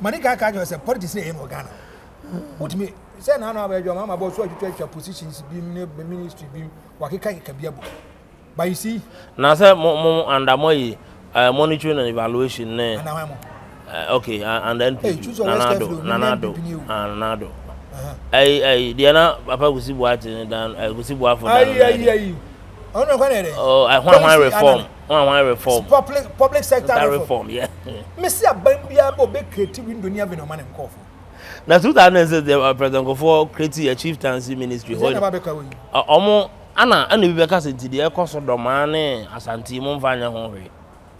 Speaker 1: manika ka jo say politics na no Ghana what me say na no abajo mama bo so atwa positions bi ministry bi wakeka ka biabo but you see
Speaker 2: na say mo under moyi monitoring and evaluation ne okay and then Nanado Diana papa go see what dan go see what for
Speaker 1: dan oh no kwa ne
Speaker 2: oh I want reform
Speaker 1: public sector
Speaker 2: reform yeah
Speaker 1: me see aban bia bo be creative window ni avenue man nkofo
Speaker 2: na 2006 the president go for create a chieftaincy ministry omo ana bi be ka senti de ekoso do man ne Asante mo mfa anya ho hwe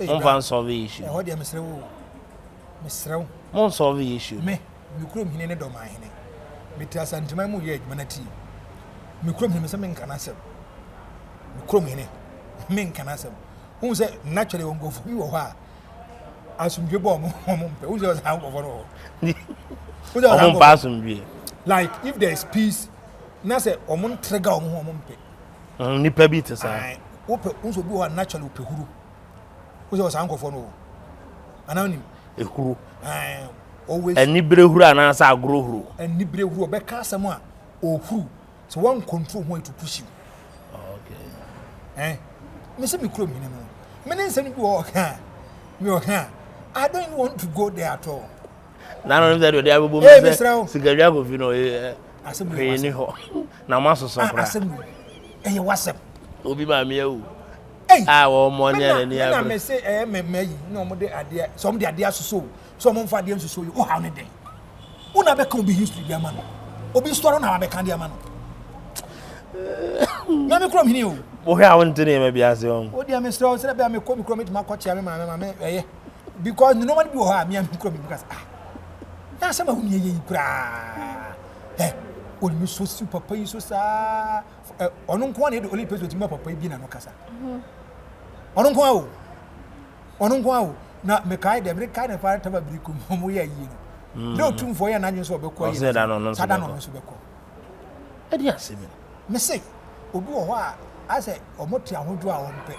Speaker 2: mo mfa solve issue
Speaker 1: ho de mesrew
Speaker 2: mo solve issue
Speaker 1: me krom hine ne do man hine meti Asante man mu ye adwuma na ti me krom hine me se me nka na asem me krom hine me nka na asem who say naturally won go for you ho a asumdwe bo mo mpe who say how go for no like if there is peace na say omon trigger omon mpe
Speaker 2: nipa bi te say
Speaker 1: ope unso bi ho naturally ope huru who say how go for no anani
Speaker 2: ehuru
Speaker 1: always
Speaker 2: enibre huru ana sa agro huru
Speaker 1: enibre huru obeka asem a ohuru so one control who to push you okay me say me krom hine no me nsem bi wo ka me wo ka I don't even want to go there at all.
Speaker 2: Na no that they abbo me say sigaria go fi no
Speaker 1: assembly
Speaker 2: ni ho na maso so kra
Speaker 1: assembly wasem
Speaker 2: obi ba me awu
Speaker 1: wo
Speaker 2: mo nya ni
Speaker 1: na me say me yi no mo de ade some de ade asoso so mo mfa de asoso yi o ha ne den una be kan obi history dia ma no obi story na be kan dia ma no na me krom hini o
Speaker 2: wo hwe awon tene me bia se on
Speaker 1: o dia me stroll say be me krom it ma kwachi me ma because no one be o ha me krom because na sama hu ye kura o mi so si papa yi so sa onu nko na de only person to papa bi na no kasa onu nko awo na me kai de me kai na fa ta ba biriku mo ya yi no no tum for ya na nyin so obekọ yi sada no so bekọ
Speaker 2: e di asemi
Speaker 1: me say obi wo ho a say omoti ahodo a won pe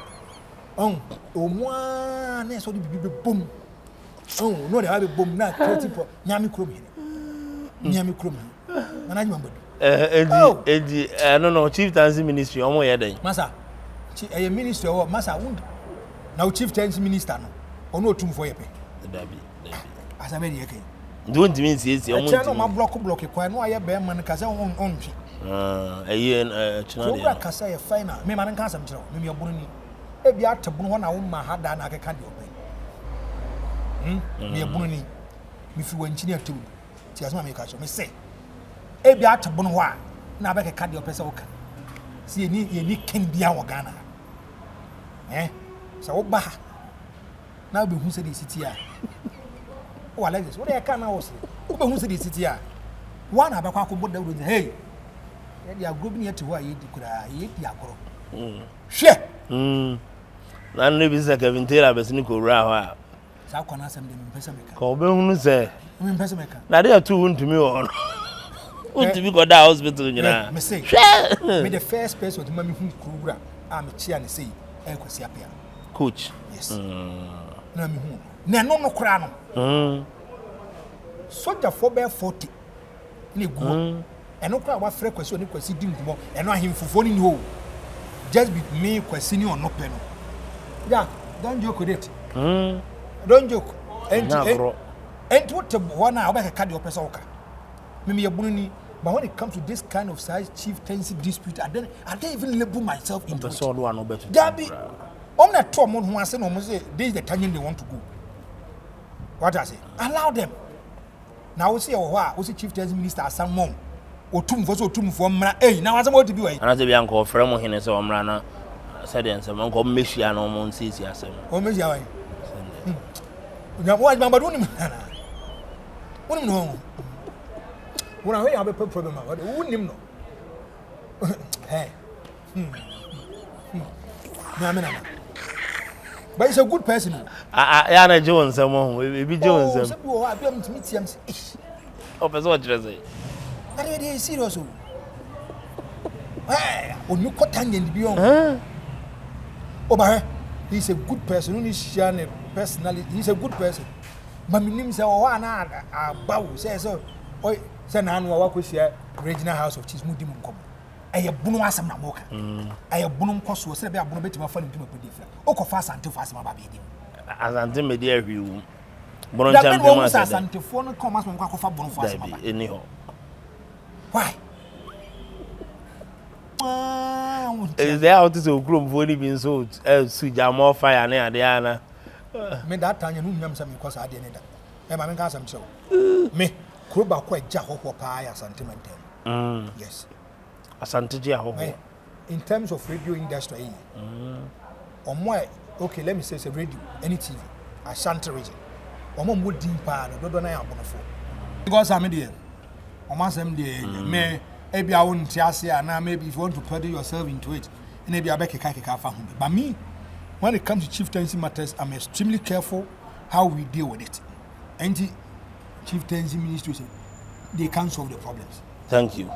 Speaker 1: omo a na so di bibi bom no de ha be bom na 30 nyami krom management board
Speaker 2: edi no chieftaincy ministry omo ye den
Speaker 1: masa ministry o masa wund na chieftaincy minister no ono otum for ye pe
Speaker 2: dabi
Speaker 1: asabe de yake
Speaker 2: don't mean see omo
Speaker 1: channel ma block kwan no aye be man ka say on twi
Speaker 2: aye channel
Speaker 1: so ka say final me man kan asam kire me abono ni ebi atebun ho na wo ma ha da na akeka de open me ebunu ni me fi wanchini atem ti asema me ka so me say ebi atebun ho a na abekeka de opese wo ka si ye ni ken bia wo Ghana so wo ba na be hu se de city a o like this what dey can now say wo be hu se de city a one abekwa ko boda wo hey ye dia group ni eti ho a ye di kura ye di akoro hwe
Speaker 2: na no bi se Kevin Taylor be sini ko wura ho a
Speaker 1: sa kwana asem de mpesa meka
Speaker 2: ko be hunu se
Speaker 1: mpesa meka
Speaker 2: na dey atu Wontumi ho Wontumi go da hospital nyina
Speaker 1: me say me the first person to mami hu kura a me chia ne say e kwasi apia
Speaker 2: coach
Speaker 1: yes na me hu na no kura no soja for be 40 ni go eno kura wa frɛ kwasi oni kwasi di nkumo eno ahemfufo ni ho just be me kwasi ni ono pe no yeah don't joke with it don't joke and what one na obeka ka de opesa oka me yebunu ni but when it comes to this kind of size chieftaincy dispute I don't even label myself into it. Gabi on na to mo ho ase no mo say this is the time they want to go. What I say? Allow them. Now we see we see chieftaincy minister Asamon otumfo mra na wasem what bi wai
Speaker 2: ana se bia nko frɛ mo hene se omra na said dem se nko mehia na mo nsisi asem
Speaker 1: o mehia wai nya mo ajma badu ni woni no wona we have a problem woni no hey na but he's a good person
Speaker 2: ya na Jones mo e bi Jones
Speaker 1: so bi o abi am timi tiam se
Speaker 2: o person what you say
Speaker 1: are they serious o hey onu kotanya ndi bi on Oba, he's a good person. Only share personality. He's a good person. But my name say na abawu say so. Oi, say na anu wa ko share regional house of chiefs mudi munkom. Aye bunu asem na moka. Aye bunu nkoso say be abunu betima fa ndim apedi fra. Okofa asante fa asem aba be dim.
Speaker 2: Asante me dey ahwiwu. Bunu champion ma say.
Speaker 1: Asante fo no come asem nkofa bunu fa asem aba.
Speaker 2: Anyhow.
Speaker 1: Why?
Speaker 2: Is there out to groom for any being so suja more fire na Diana?
Speaker 1: Me that time you nyam some because I didn't that. E ma me ka some so. Me kroba kwa ja ho pa ya sentiment. Yes.
Speaker 2: Asante ja ho.
Speaker 1: In terms of radio industry, okay, let me say it's a radio, any TV, Ashanti region. Omo mo din pa no do na ya bonofo. Because I'm there. Omo sem there me maybe I won't just say, now maybe if you want to put yourself into it, maybe I beg a kaka. But me, when it comes to chieftaincy matters, I'm extremely careful how we deal with it. And chieftaincy ministries, they can't solve the problems.
Speaker 2: Thank you.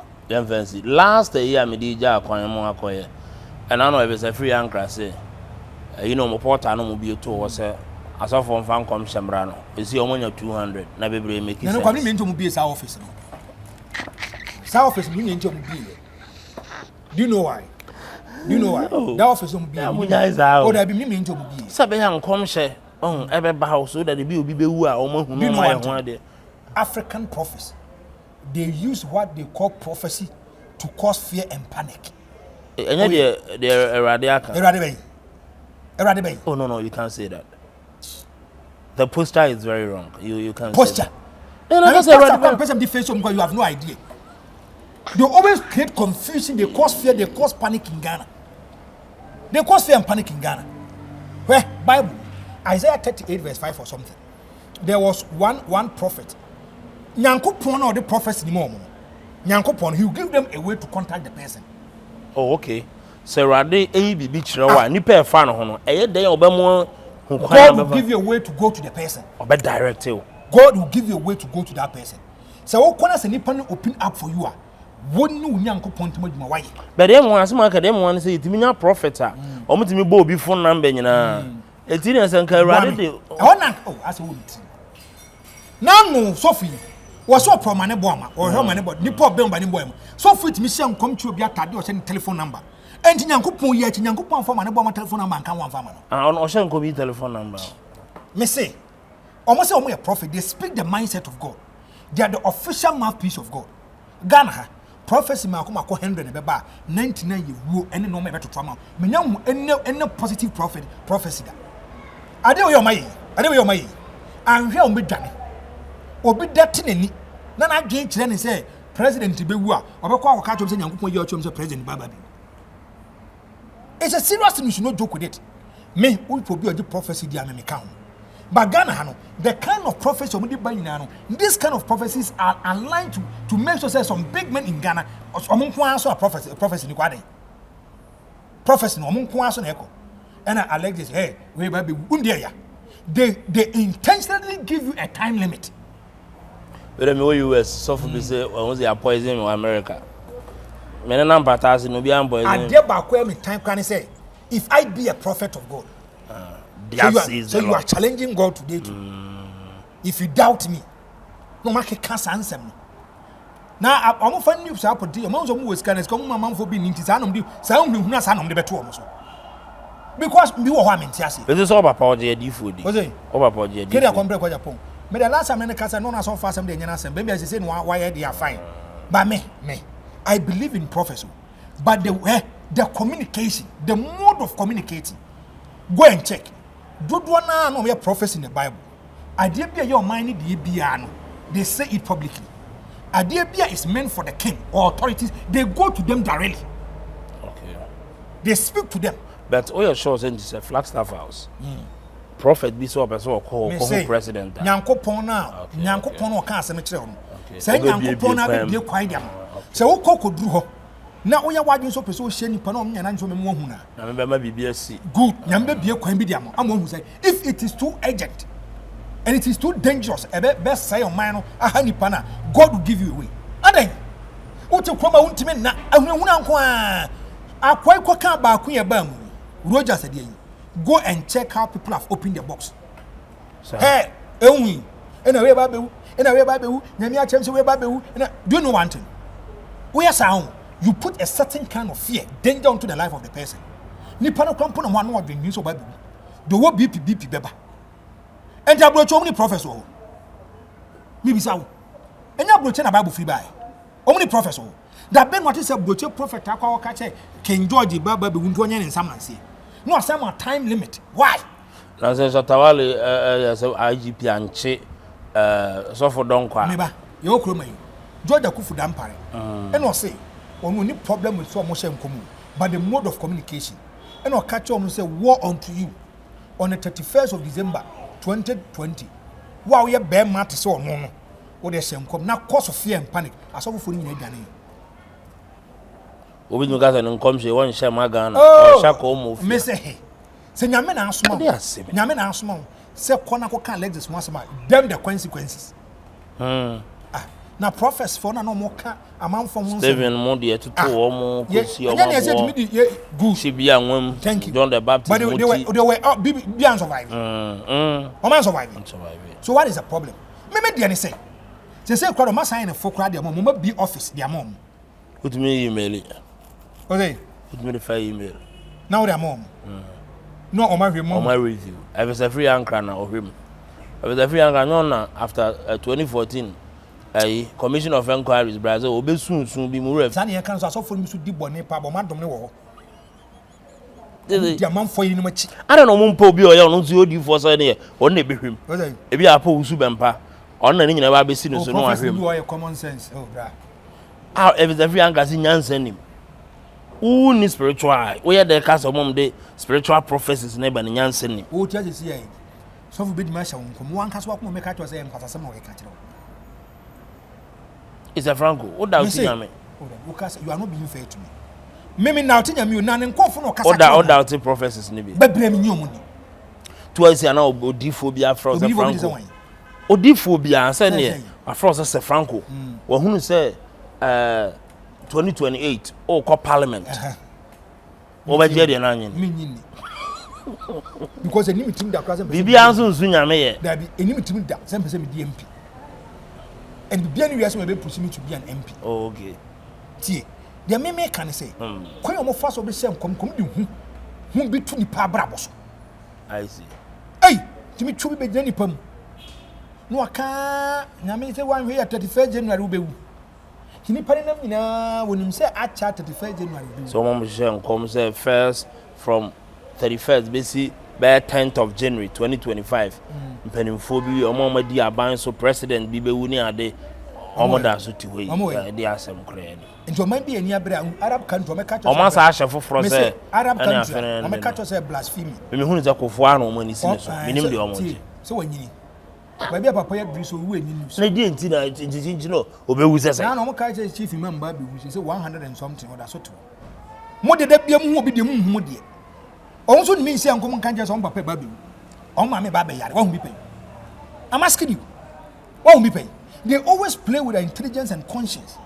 Speaker 2: Last year, I did Agyapong, and I know if it's a free anchor, say, you know, my porter no be to was I saw from Fancom Shambrano. Is he only 200? Na be make it.
Speaker 1: No, come in to be a office. Office meaning to be. Do you know why? That office don't be. Oh, that be meaning to be.
Speaker 2: Sabe han come share on every house so that the bill be who are almost no
Speaker 1: African prophets. They use what they call prophecy to cause fear and panic.
Speaker 2: And they're
Speaker 1: eradicated.
Speaker 2: Oh no, you can't say that. The poster is very wrong. You can't
Speaker 1: posture.
Speaker 2: You
Speaker 1: have no idea. They always create confusion, they cause fear, they cause panic in Ghana. Where Bible, Isaiah 38 verse 5 or something. There was one prophet. Nyankopon or the prophets anymore. Nyankopon, he will give them a way to contact the person.
Speaker 2: Oh, okay. So Rade A.B. Bichrawa, Nipe fan hono. God
Speaker 1: will give you a way to go to the person.
Speaker 2: Or be direct you.
Speaker 1: God will give you a way to go to that person. So what corners and Nipan open up for you? Wouldn't you Nyankopon to my way?
Speaker 2: But them one some academic one say it mean prophet. Or me bo bi phone number nyina. Etini san ka Rade de.
Speaker 1: Oh, as a now no Sophie was so promane boama or her money but nipo be mbani boy. So fit me say come to obi atade or send telephone number. And Nyankopon ye Nyankopon for mane boama telephone number kan wan fa ma no.
Speaker 2: On o shen ko bi telephone number.
Speaker 1: Me say almost say a prophet, they speak the mindset of God. They are the official mouthpiece of God. Ghana prophecy ma ko 100 be ba 99 ye wuo ene no ma be to ama menya hu ene positive prophecy da ade wo yo mai anhwe o medwane obi date nani na na adwen kire ne say president be wu a obekọ akoka chom say nyankopon ye ochom say president baba bi. It's a serious thing, you should not joke with it. Me, we probably the prophecy di me count. But Ghana, the kind of prophecy these kind of prophecies are aligned to make sure some big men in Ghana a prophecy prophecy no echo. And I like this. Hey, we baby they intentionally give you a time limit.
Speaker 2: But I mean, US suffer be say when they are poisoning in America. Me na mpatasi no bi am poison.
Speaker 1: And there back where me time can say, if I be a prophet of God. So you are challenging God today too. If you doubt me, no make cancer answer me. Now I'm find news happen to you. Among some was can come mama for being into sanom di sanom hu na sanom de beto so. Because me wo ho amentiase.
Speaker 2: This is all about power dey food.
Speaker 1: Was it?
Speaker 2: Over power dey.
Speaker 1: Kenya kombre kwa Agyapong. Me the last time I cancer no na so fast am dey nyana sem. Baby I say no why they are fine. But me I believe in prophecy. But the communication, the mode of communicating. Go and check. Do na no me prophecy in the Bible. Idea be your mind the biano. They say it publicly. Idea be is meant for the king or authorities. They go to them directly.
Speaker 2: Okay.
Speaker 1: They speak to them.
Speaker 2: But all your shows is a Flagstaff house. Prophet be so person call president.
Speaker 1: Nyankopon na Nyankopon no ka asem kire ho. Say Nyankopon na be kwai dem. Say wo kokoduru ho. Na oya wadin so person hye nipa na omnya na nso me hu na.
Speaker 2: Na me be ma bibia si.
Speaker 1: Good. Nyambe bie kwan bi diam. Amohu say if it is too urgent and it is too dangerous, best say your mind aha nipa na God will give you away. Adan. Uche kwama untime na ahunu anko a akwai kwaka ba ku ye ba mu. Roger said ye. Go and check how people have opened their box. Hey, enwi. Ena we ba bewu. Nyame a chemse we ba bewu. Do you know one thing? We are sound. You put a certain kind of fear, danger into the life of the person. Nipa no kwampo na one word ni so ba bewu. The wo BP beba. And ya brocho omni professor. Mi bisa wo. Enya brocho na Bible free by. Omni professor. That ben what is a brocho prophet akwa ka che King George baba bewu nto nya ne nsamanse. No some time limit. Why?
Speaker 2: Na se Shatawale IGP anche so for don kwa.
Speaker 1: Meba, you okro man. George Akufu dampare. And no say, on any problem with so much in common, but the mode of communication. And no catch on say war unto you on the 31st of December 2020. Wow, you bear matter so no. Or the same come now cause of fear and panic. As of for you again.
Speaker 2: Obi no gaza no come she won share magana or shako mo
Speaker 1: me say nyame na asoma nyame na asoma say kona ko kan legs one asoma them the consequences na prophets for na no mo ka amam for mo
Speaker 2: Steven mo de to mo kosi o mo
Speaker 1: good
Speaker 2: she be anwam John the Baptist
Speaker 1: but they were be surviving o man surviving so what is the problem me dey say kwado ma sign for crowd mo ma be office dia mom
Speaker 2: put me email
Speaker 1: okay
Speaker 2: put me the file email
Speaker 1: now their mom no on my
Speaker 2: review I was a free anchor now of him I was a free anchor no after 2014 a commission of inquiries Brazil obe soon be more
Speaker 1: san ye kan so for me so di bone pa bo madom ne wo dia man for you no machi
Speaker 2: I don't know mumpo bi o ya no so odi for so ne on na be hwem e bi apa usu bempa on na ni nyina ba be si no so no ahwem
Speaker 1: you are common sense oh bra
Speaker 2: if it's a free anchor si nyansa nim who ni spiritual we the cast of mom de spiritual prophecies na ba ni nyansa nim
Speaker 1: o tia se ye so fu be di ma sha won ko wan ka so ko me ka to say em kwasa ma we ka kire
Speaker 2: it's a Franco what doubt nyame
Speaker 1: you are not being fair to me me now tinya me na nkofo no kasa
Speaker 2: what doubt prophecies ni bi
Speaker 1: bebre me nyomu ni
Speaker 2: to asi na odifobia from the Franco odifobia say ne afro say Franco wo hunu say 2028 oh call parliament over there dey na nyin
Speaker 1: me because enimi tim da kwase
Speaker 2: bibi anso nsu nyame ye
Speaker 1: da bi enimi tim da sem pese me DMP and bibia ni wiase me be push me to be an MP
Speaker 2: oh okay
Speaker 1: tie dey me can say kwen omo fa so be sem kom di hu bi tu ni pa brabo so
Speaker 2: I see
Speaker 1: hey timi chu bi be gani pam no aka nyame say wan we 31 January we be wu Kini parinam ina wonim say acha 31 January.
Speaker 2: So mom share come say first from 31st basi by 10th of January 2025. Mpanimfo bi omo di aban so president bi bewu ni ade omo da so ti we. Dey asem kra ni.
Speaker 1: Nti o man bi ani abere Arab country o meka to.
Speaker 2: O man sa ahye foforo say
Speaker 1: Arab country o meka to say blasphemy.
Speaker 2: Me hunu za kofo ano o mani sine so. Minim de omo ji.
Speaker 1: So wanyini. Ba bia papa ya so wu anyini so.
Speaker 2: Na di enti na enti no obewu sese.
Speaker 1: Na no mo ka say chief imam ba bewu say 100 and something or that so to. Mo de da bia mu obi de mu de. On so ni say ankom kan je so papa ba bewu. On ma me ba be yare wa hu bi pen. I'm asking you. Wa hu bi pen. They always play with their intelligence and conscience.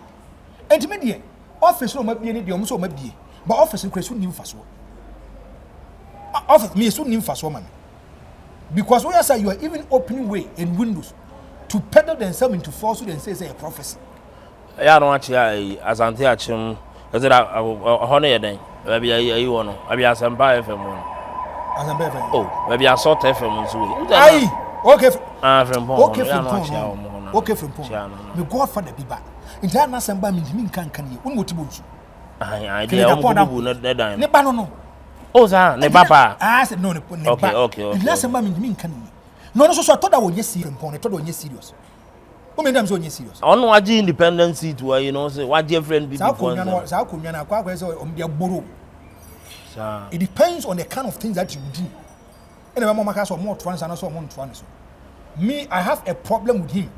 Speaker 1: And me there, office no mabie ni de omo so mabie. But office no kresu nim faso. Office me so nim faso man. Because when you say you are even opening way in windows to peddle themselves into falsehood and say a prophecy.
Speaker 2: Ya no achi asante achim. Is it a ye den? Maybe ayi wono. Abi asempa FM wono.
Speaker 1: Asempa FM.
Speaker 2: Oh, maybe asort FM nso we.
Speaker 1: Ayi. Okay.
Speaker 2: From Pong.
Speaker 1: Okay from Pong. Okay from Pong. Me Godfather be back. In that asempa me kan kan ye. Won motibo nso.
Speaker 2: Ayi, dey on bubu na dan.
Speaker 1: Ne ba no.
Speaker 2: Oh, sir, ne papa.
Speaker 1: I said no, ne ba.
Speaker 2: Okay.
Speaker 1: In that asempa me kan ye. No so thought that won serious from Pong. I thought won serious. Who made them so serious?
Speaker 2: On waji independency to you know say what different people want.
Speaker 1: Sa kunya na kwa say dia borrow. It depends on the kind of things that you do. And my mama so more trans and so more trans. Me, I have a problem with him.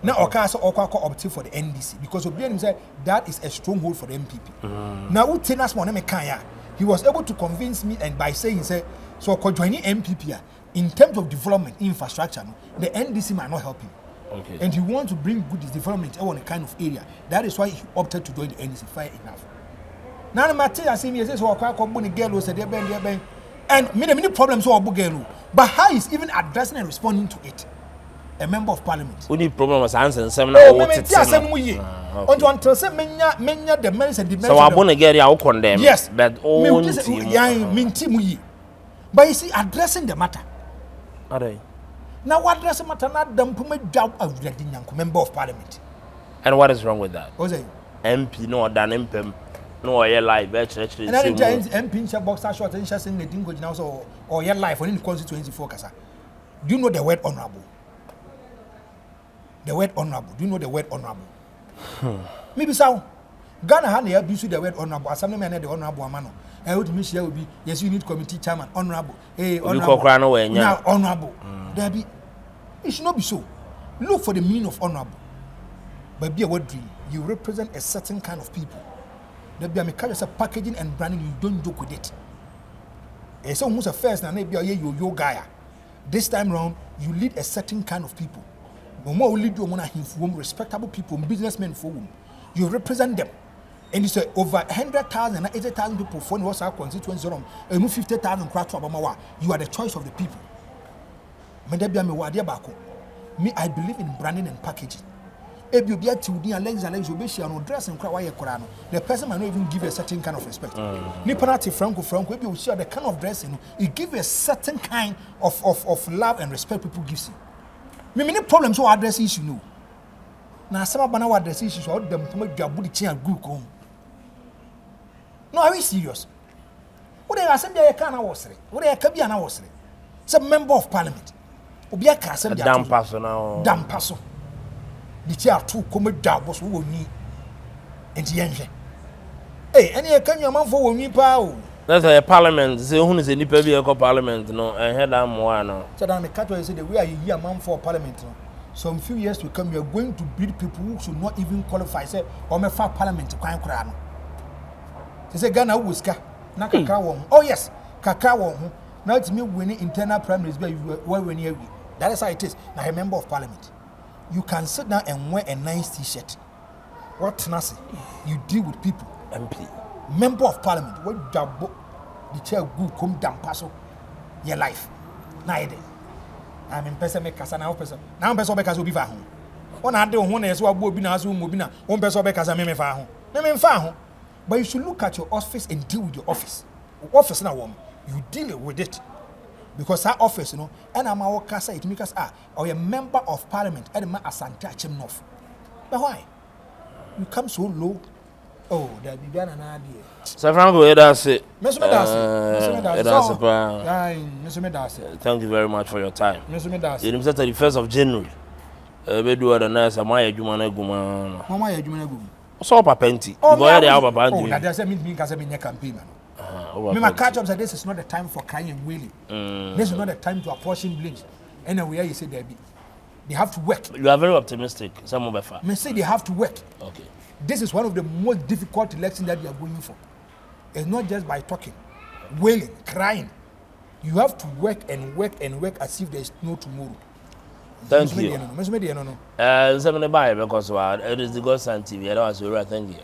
Speaker 1: Now Okasa Okwa opted for the NDC because Obianim said that is a stronghold for the MPP. Now Utenas Monemekaya, he was able to convince me and by saying say so joining MPP in terms of development infrastructure, the NDC might not help him.
Speaker 2: Okay.
Speaker 1: And he wants to bring good development on a kind of area. That is why he opted to join the NDC. Fair enough. Now, Matia see me as well. Girl said they're and many problems so girl. But how is even addressing and responding to it? A member of parliament.
Speaker 2: Who need problem was answering some
Speaker 1: until say menya the merits and demerits.
Speaker 2: So I want to get you condemn.
Speaker 1: Yes,
Speaker 2: but
Speaker 1: but you see, addressing the matter.
Speaker 2: Are they?
Speaker 1: Now what does matter not dump me job of the member of parliament?
Speaker 2: And what is wrong with that?
Speaker 1: What's it?
Speaker 2: MP no than MP no your life actually.
Speaker 1: And then MP in boxer short and just saying the dingo now so or your life on in constituency focus. Do you know the word honorable? The word honorable. Do you know the word honorable? Maybe so. Ghana had the abuse the word honorable. Assembly man the honorable man. I would miss you will be yes, you need committee chairman honorable. Hey, honorable. Now honorable. There be. It should not be so. Look for the meaning of honorable. But be a word dream. You represent a certain kind of people. There be a mechanics of packaging and branding. You don't joke with it. And so who's a first and maybe your guy. This time round, you lead a certain kind of people. No more lead you respectable people, businessmen for whom you represent them. And you say over 100,000 and 80,000 people for what's our constituency and 50,000 crowd to you are the choice of the people. Me, I believe in branding and packaging. If you get to the legs, you be no dress and cry why you the person might not even give you a certain kind of respect. Nipanati Franco, if you share the kind of dressing, it gives you a certain kind of love and respect people give you. Me many problems so address issue no. Now some bana address issues all them to make your body change group come. No, are we serious? What they asem dia can na wosre. What they ka bia na wosre. Some member of parliament. Obi aka asem dia.
Speaker 2: Damn paso now.
Speaker 1: Damn paso. The chair too come down boss wo ni. Enti yenhwe. Hey, any can your man for wo ni pa o.
Speaker 2: That's a parliament. Say who is a nipa bi e parliament no. And head am one no.
Speaker 1: So then the catch say the way you hear man for parliament no. Some few years to come, you are going to breed people who should not even qualify. Say, or me fa parliament to kwan kura no. They say Ghana wuska na kakra won. Oh yes, kakra won. Now it's me winning internal primaries where you were winning every. That is how it is. Now a member of parliament, you can sit down and wear a nice T-shirt. What nasi? You deal with people.
Speaker 2: MP,
Speaker 1: member of parliament. What job? The chair good come down paso your life. Now it. I'm in person make kasa na person. Na person be kasa obi fa ho. Ona ade ho na yeso abo obi na aso mo bi na. One person be kasa me fa ho. Me fa ho. But you should look at your office and deal with your office. Office na wom. You deal with it. Because that office, you know, and I'm our kasa it because or a member of parliament and ma asante achim nof. But why? you come so low. Oh, that be done an idea.
Speaker 2: So Franco, that's it.
Speaker 1: Mr. Medasi.
Speaker 2: Thank you very much for your time.
Speaker 1: Mr. Medasi.
Speaker 2: You said the 1st of January. We do the nice Amaya Jumana Guma.
Speaker 1: Mama, you do
Speaker 2: So Papenti.
Speaker 1: Oh,
Speaker 2: that
Speaker 1: doesn't mean because I'm in your campaign. Remember, catch up that this is not the time for crying and wailing. This is not the time to apportion blames. Anyway, you say they have to work.
Speaker 2: You are very optimistic. Some of the
Speaker 1: may say they have to work.
Speaker 2: Okay.
Speaker 1: This is one of the most difficult elections that we are going for. It's not just by talking, wailing, crying. You have to work and work and work as if there is no tomorrow.
Speaker 2: Thank you. Because it is the Godson TV. I don't want to thank you.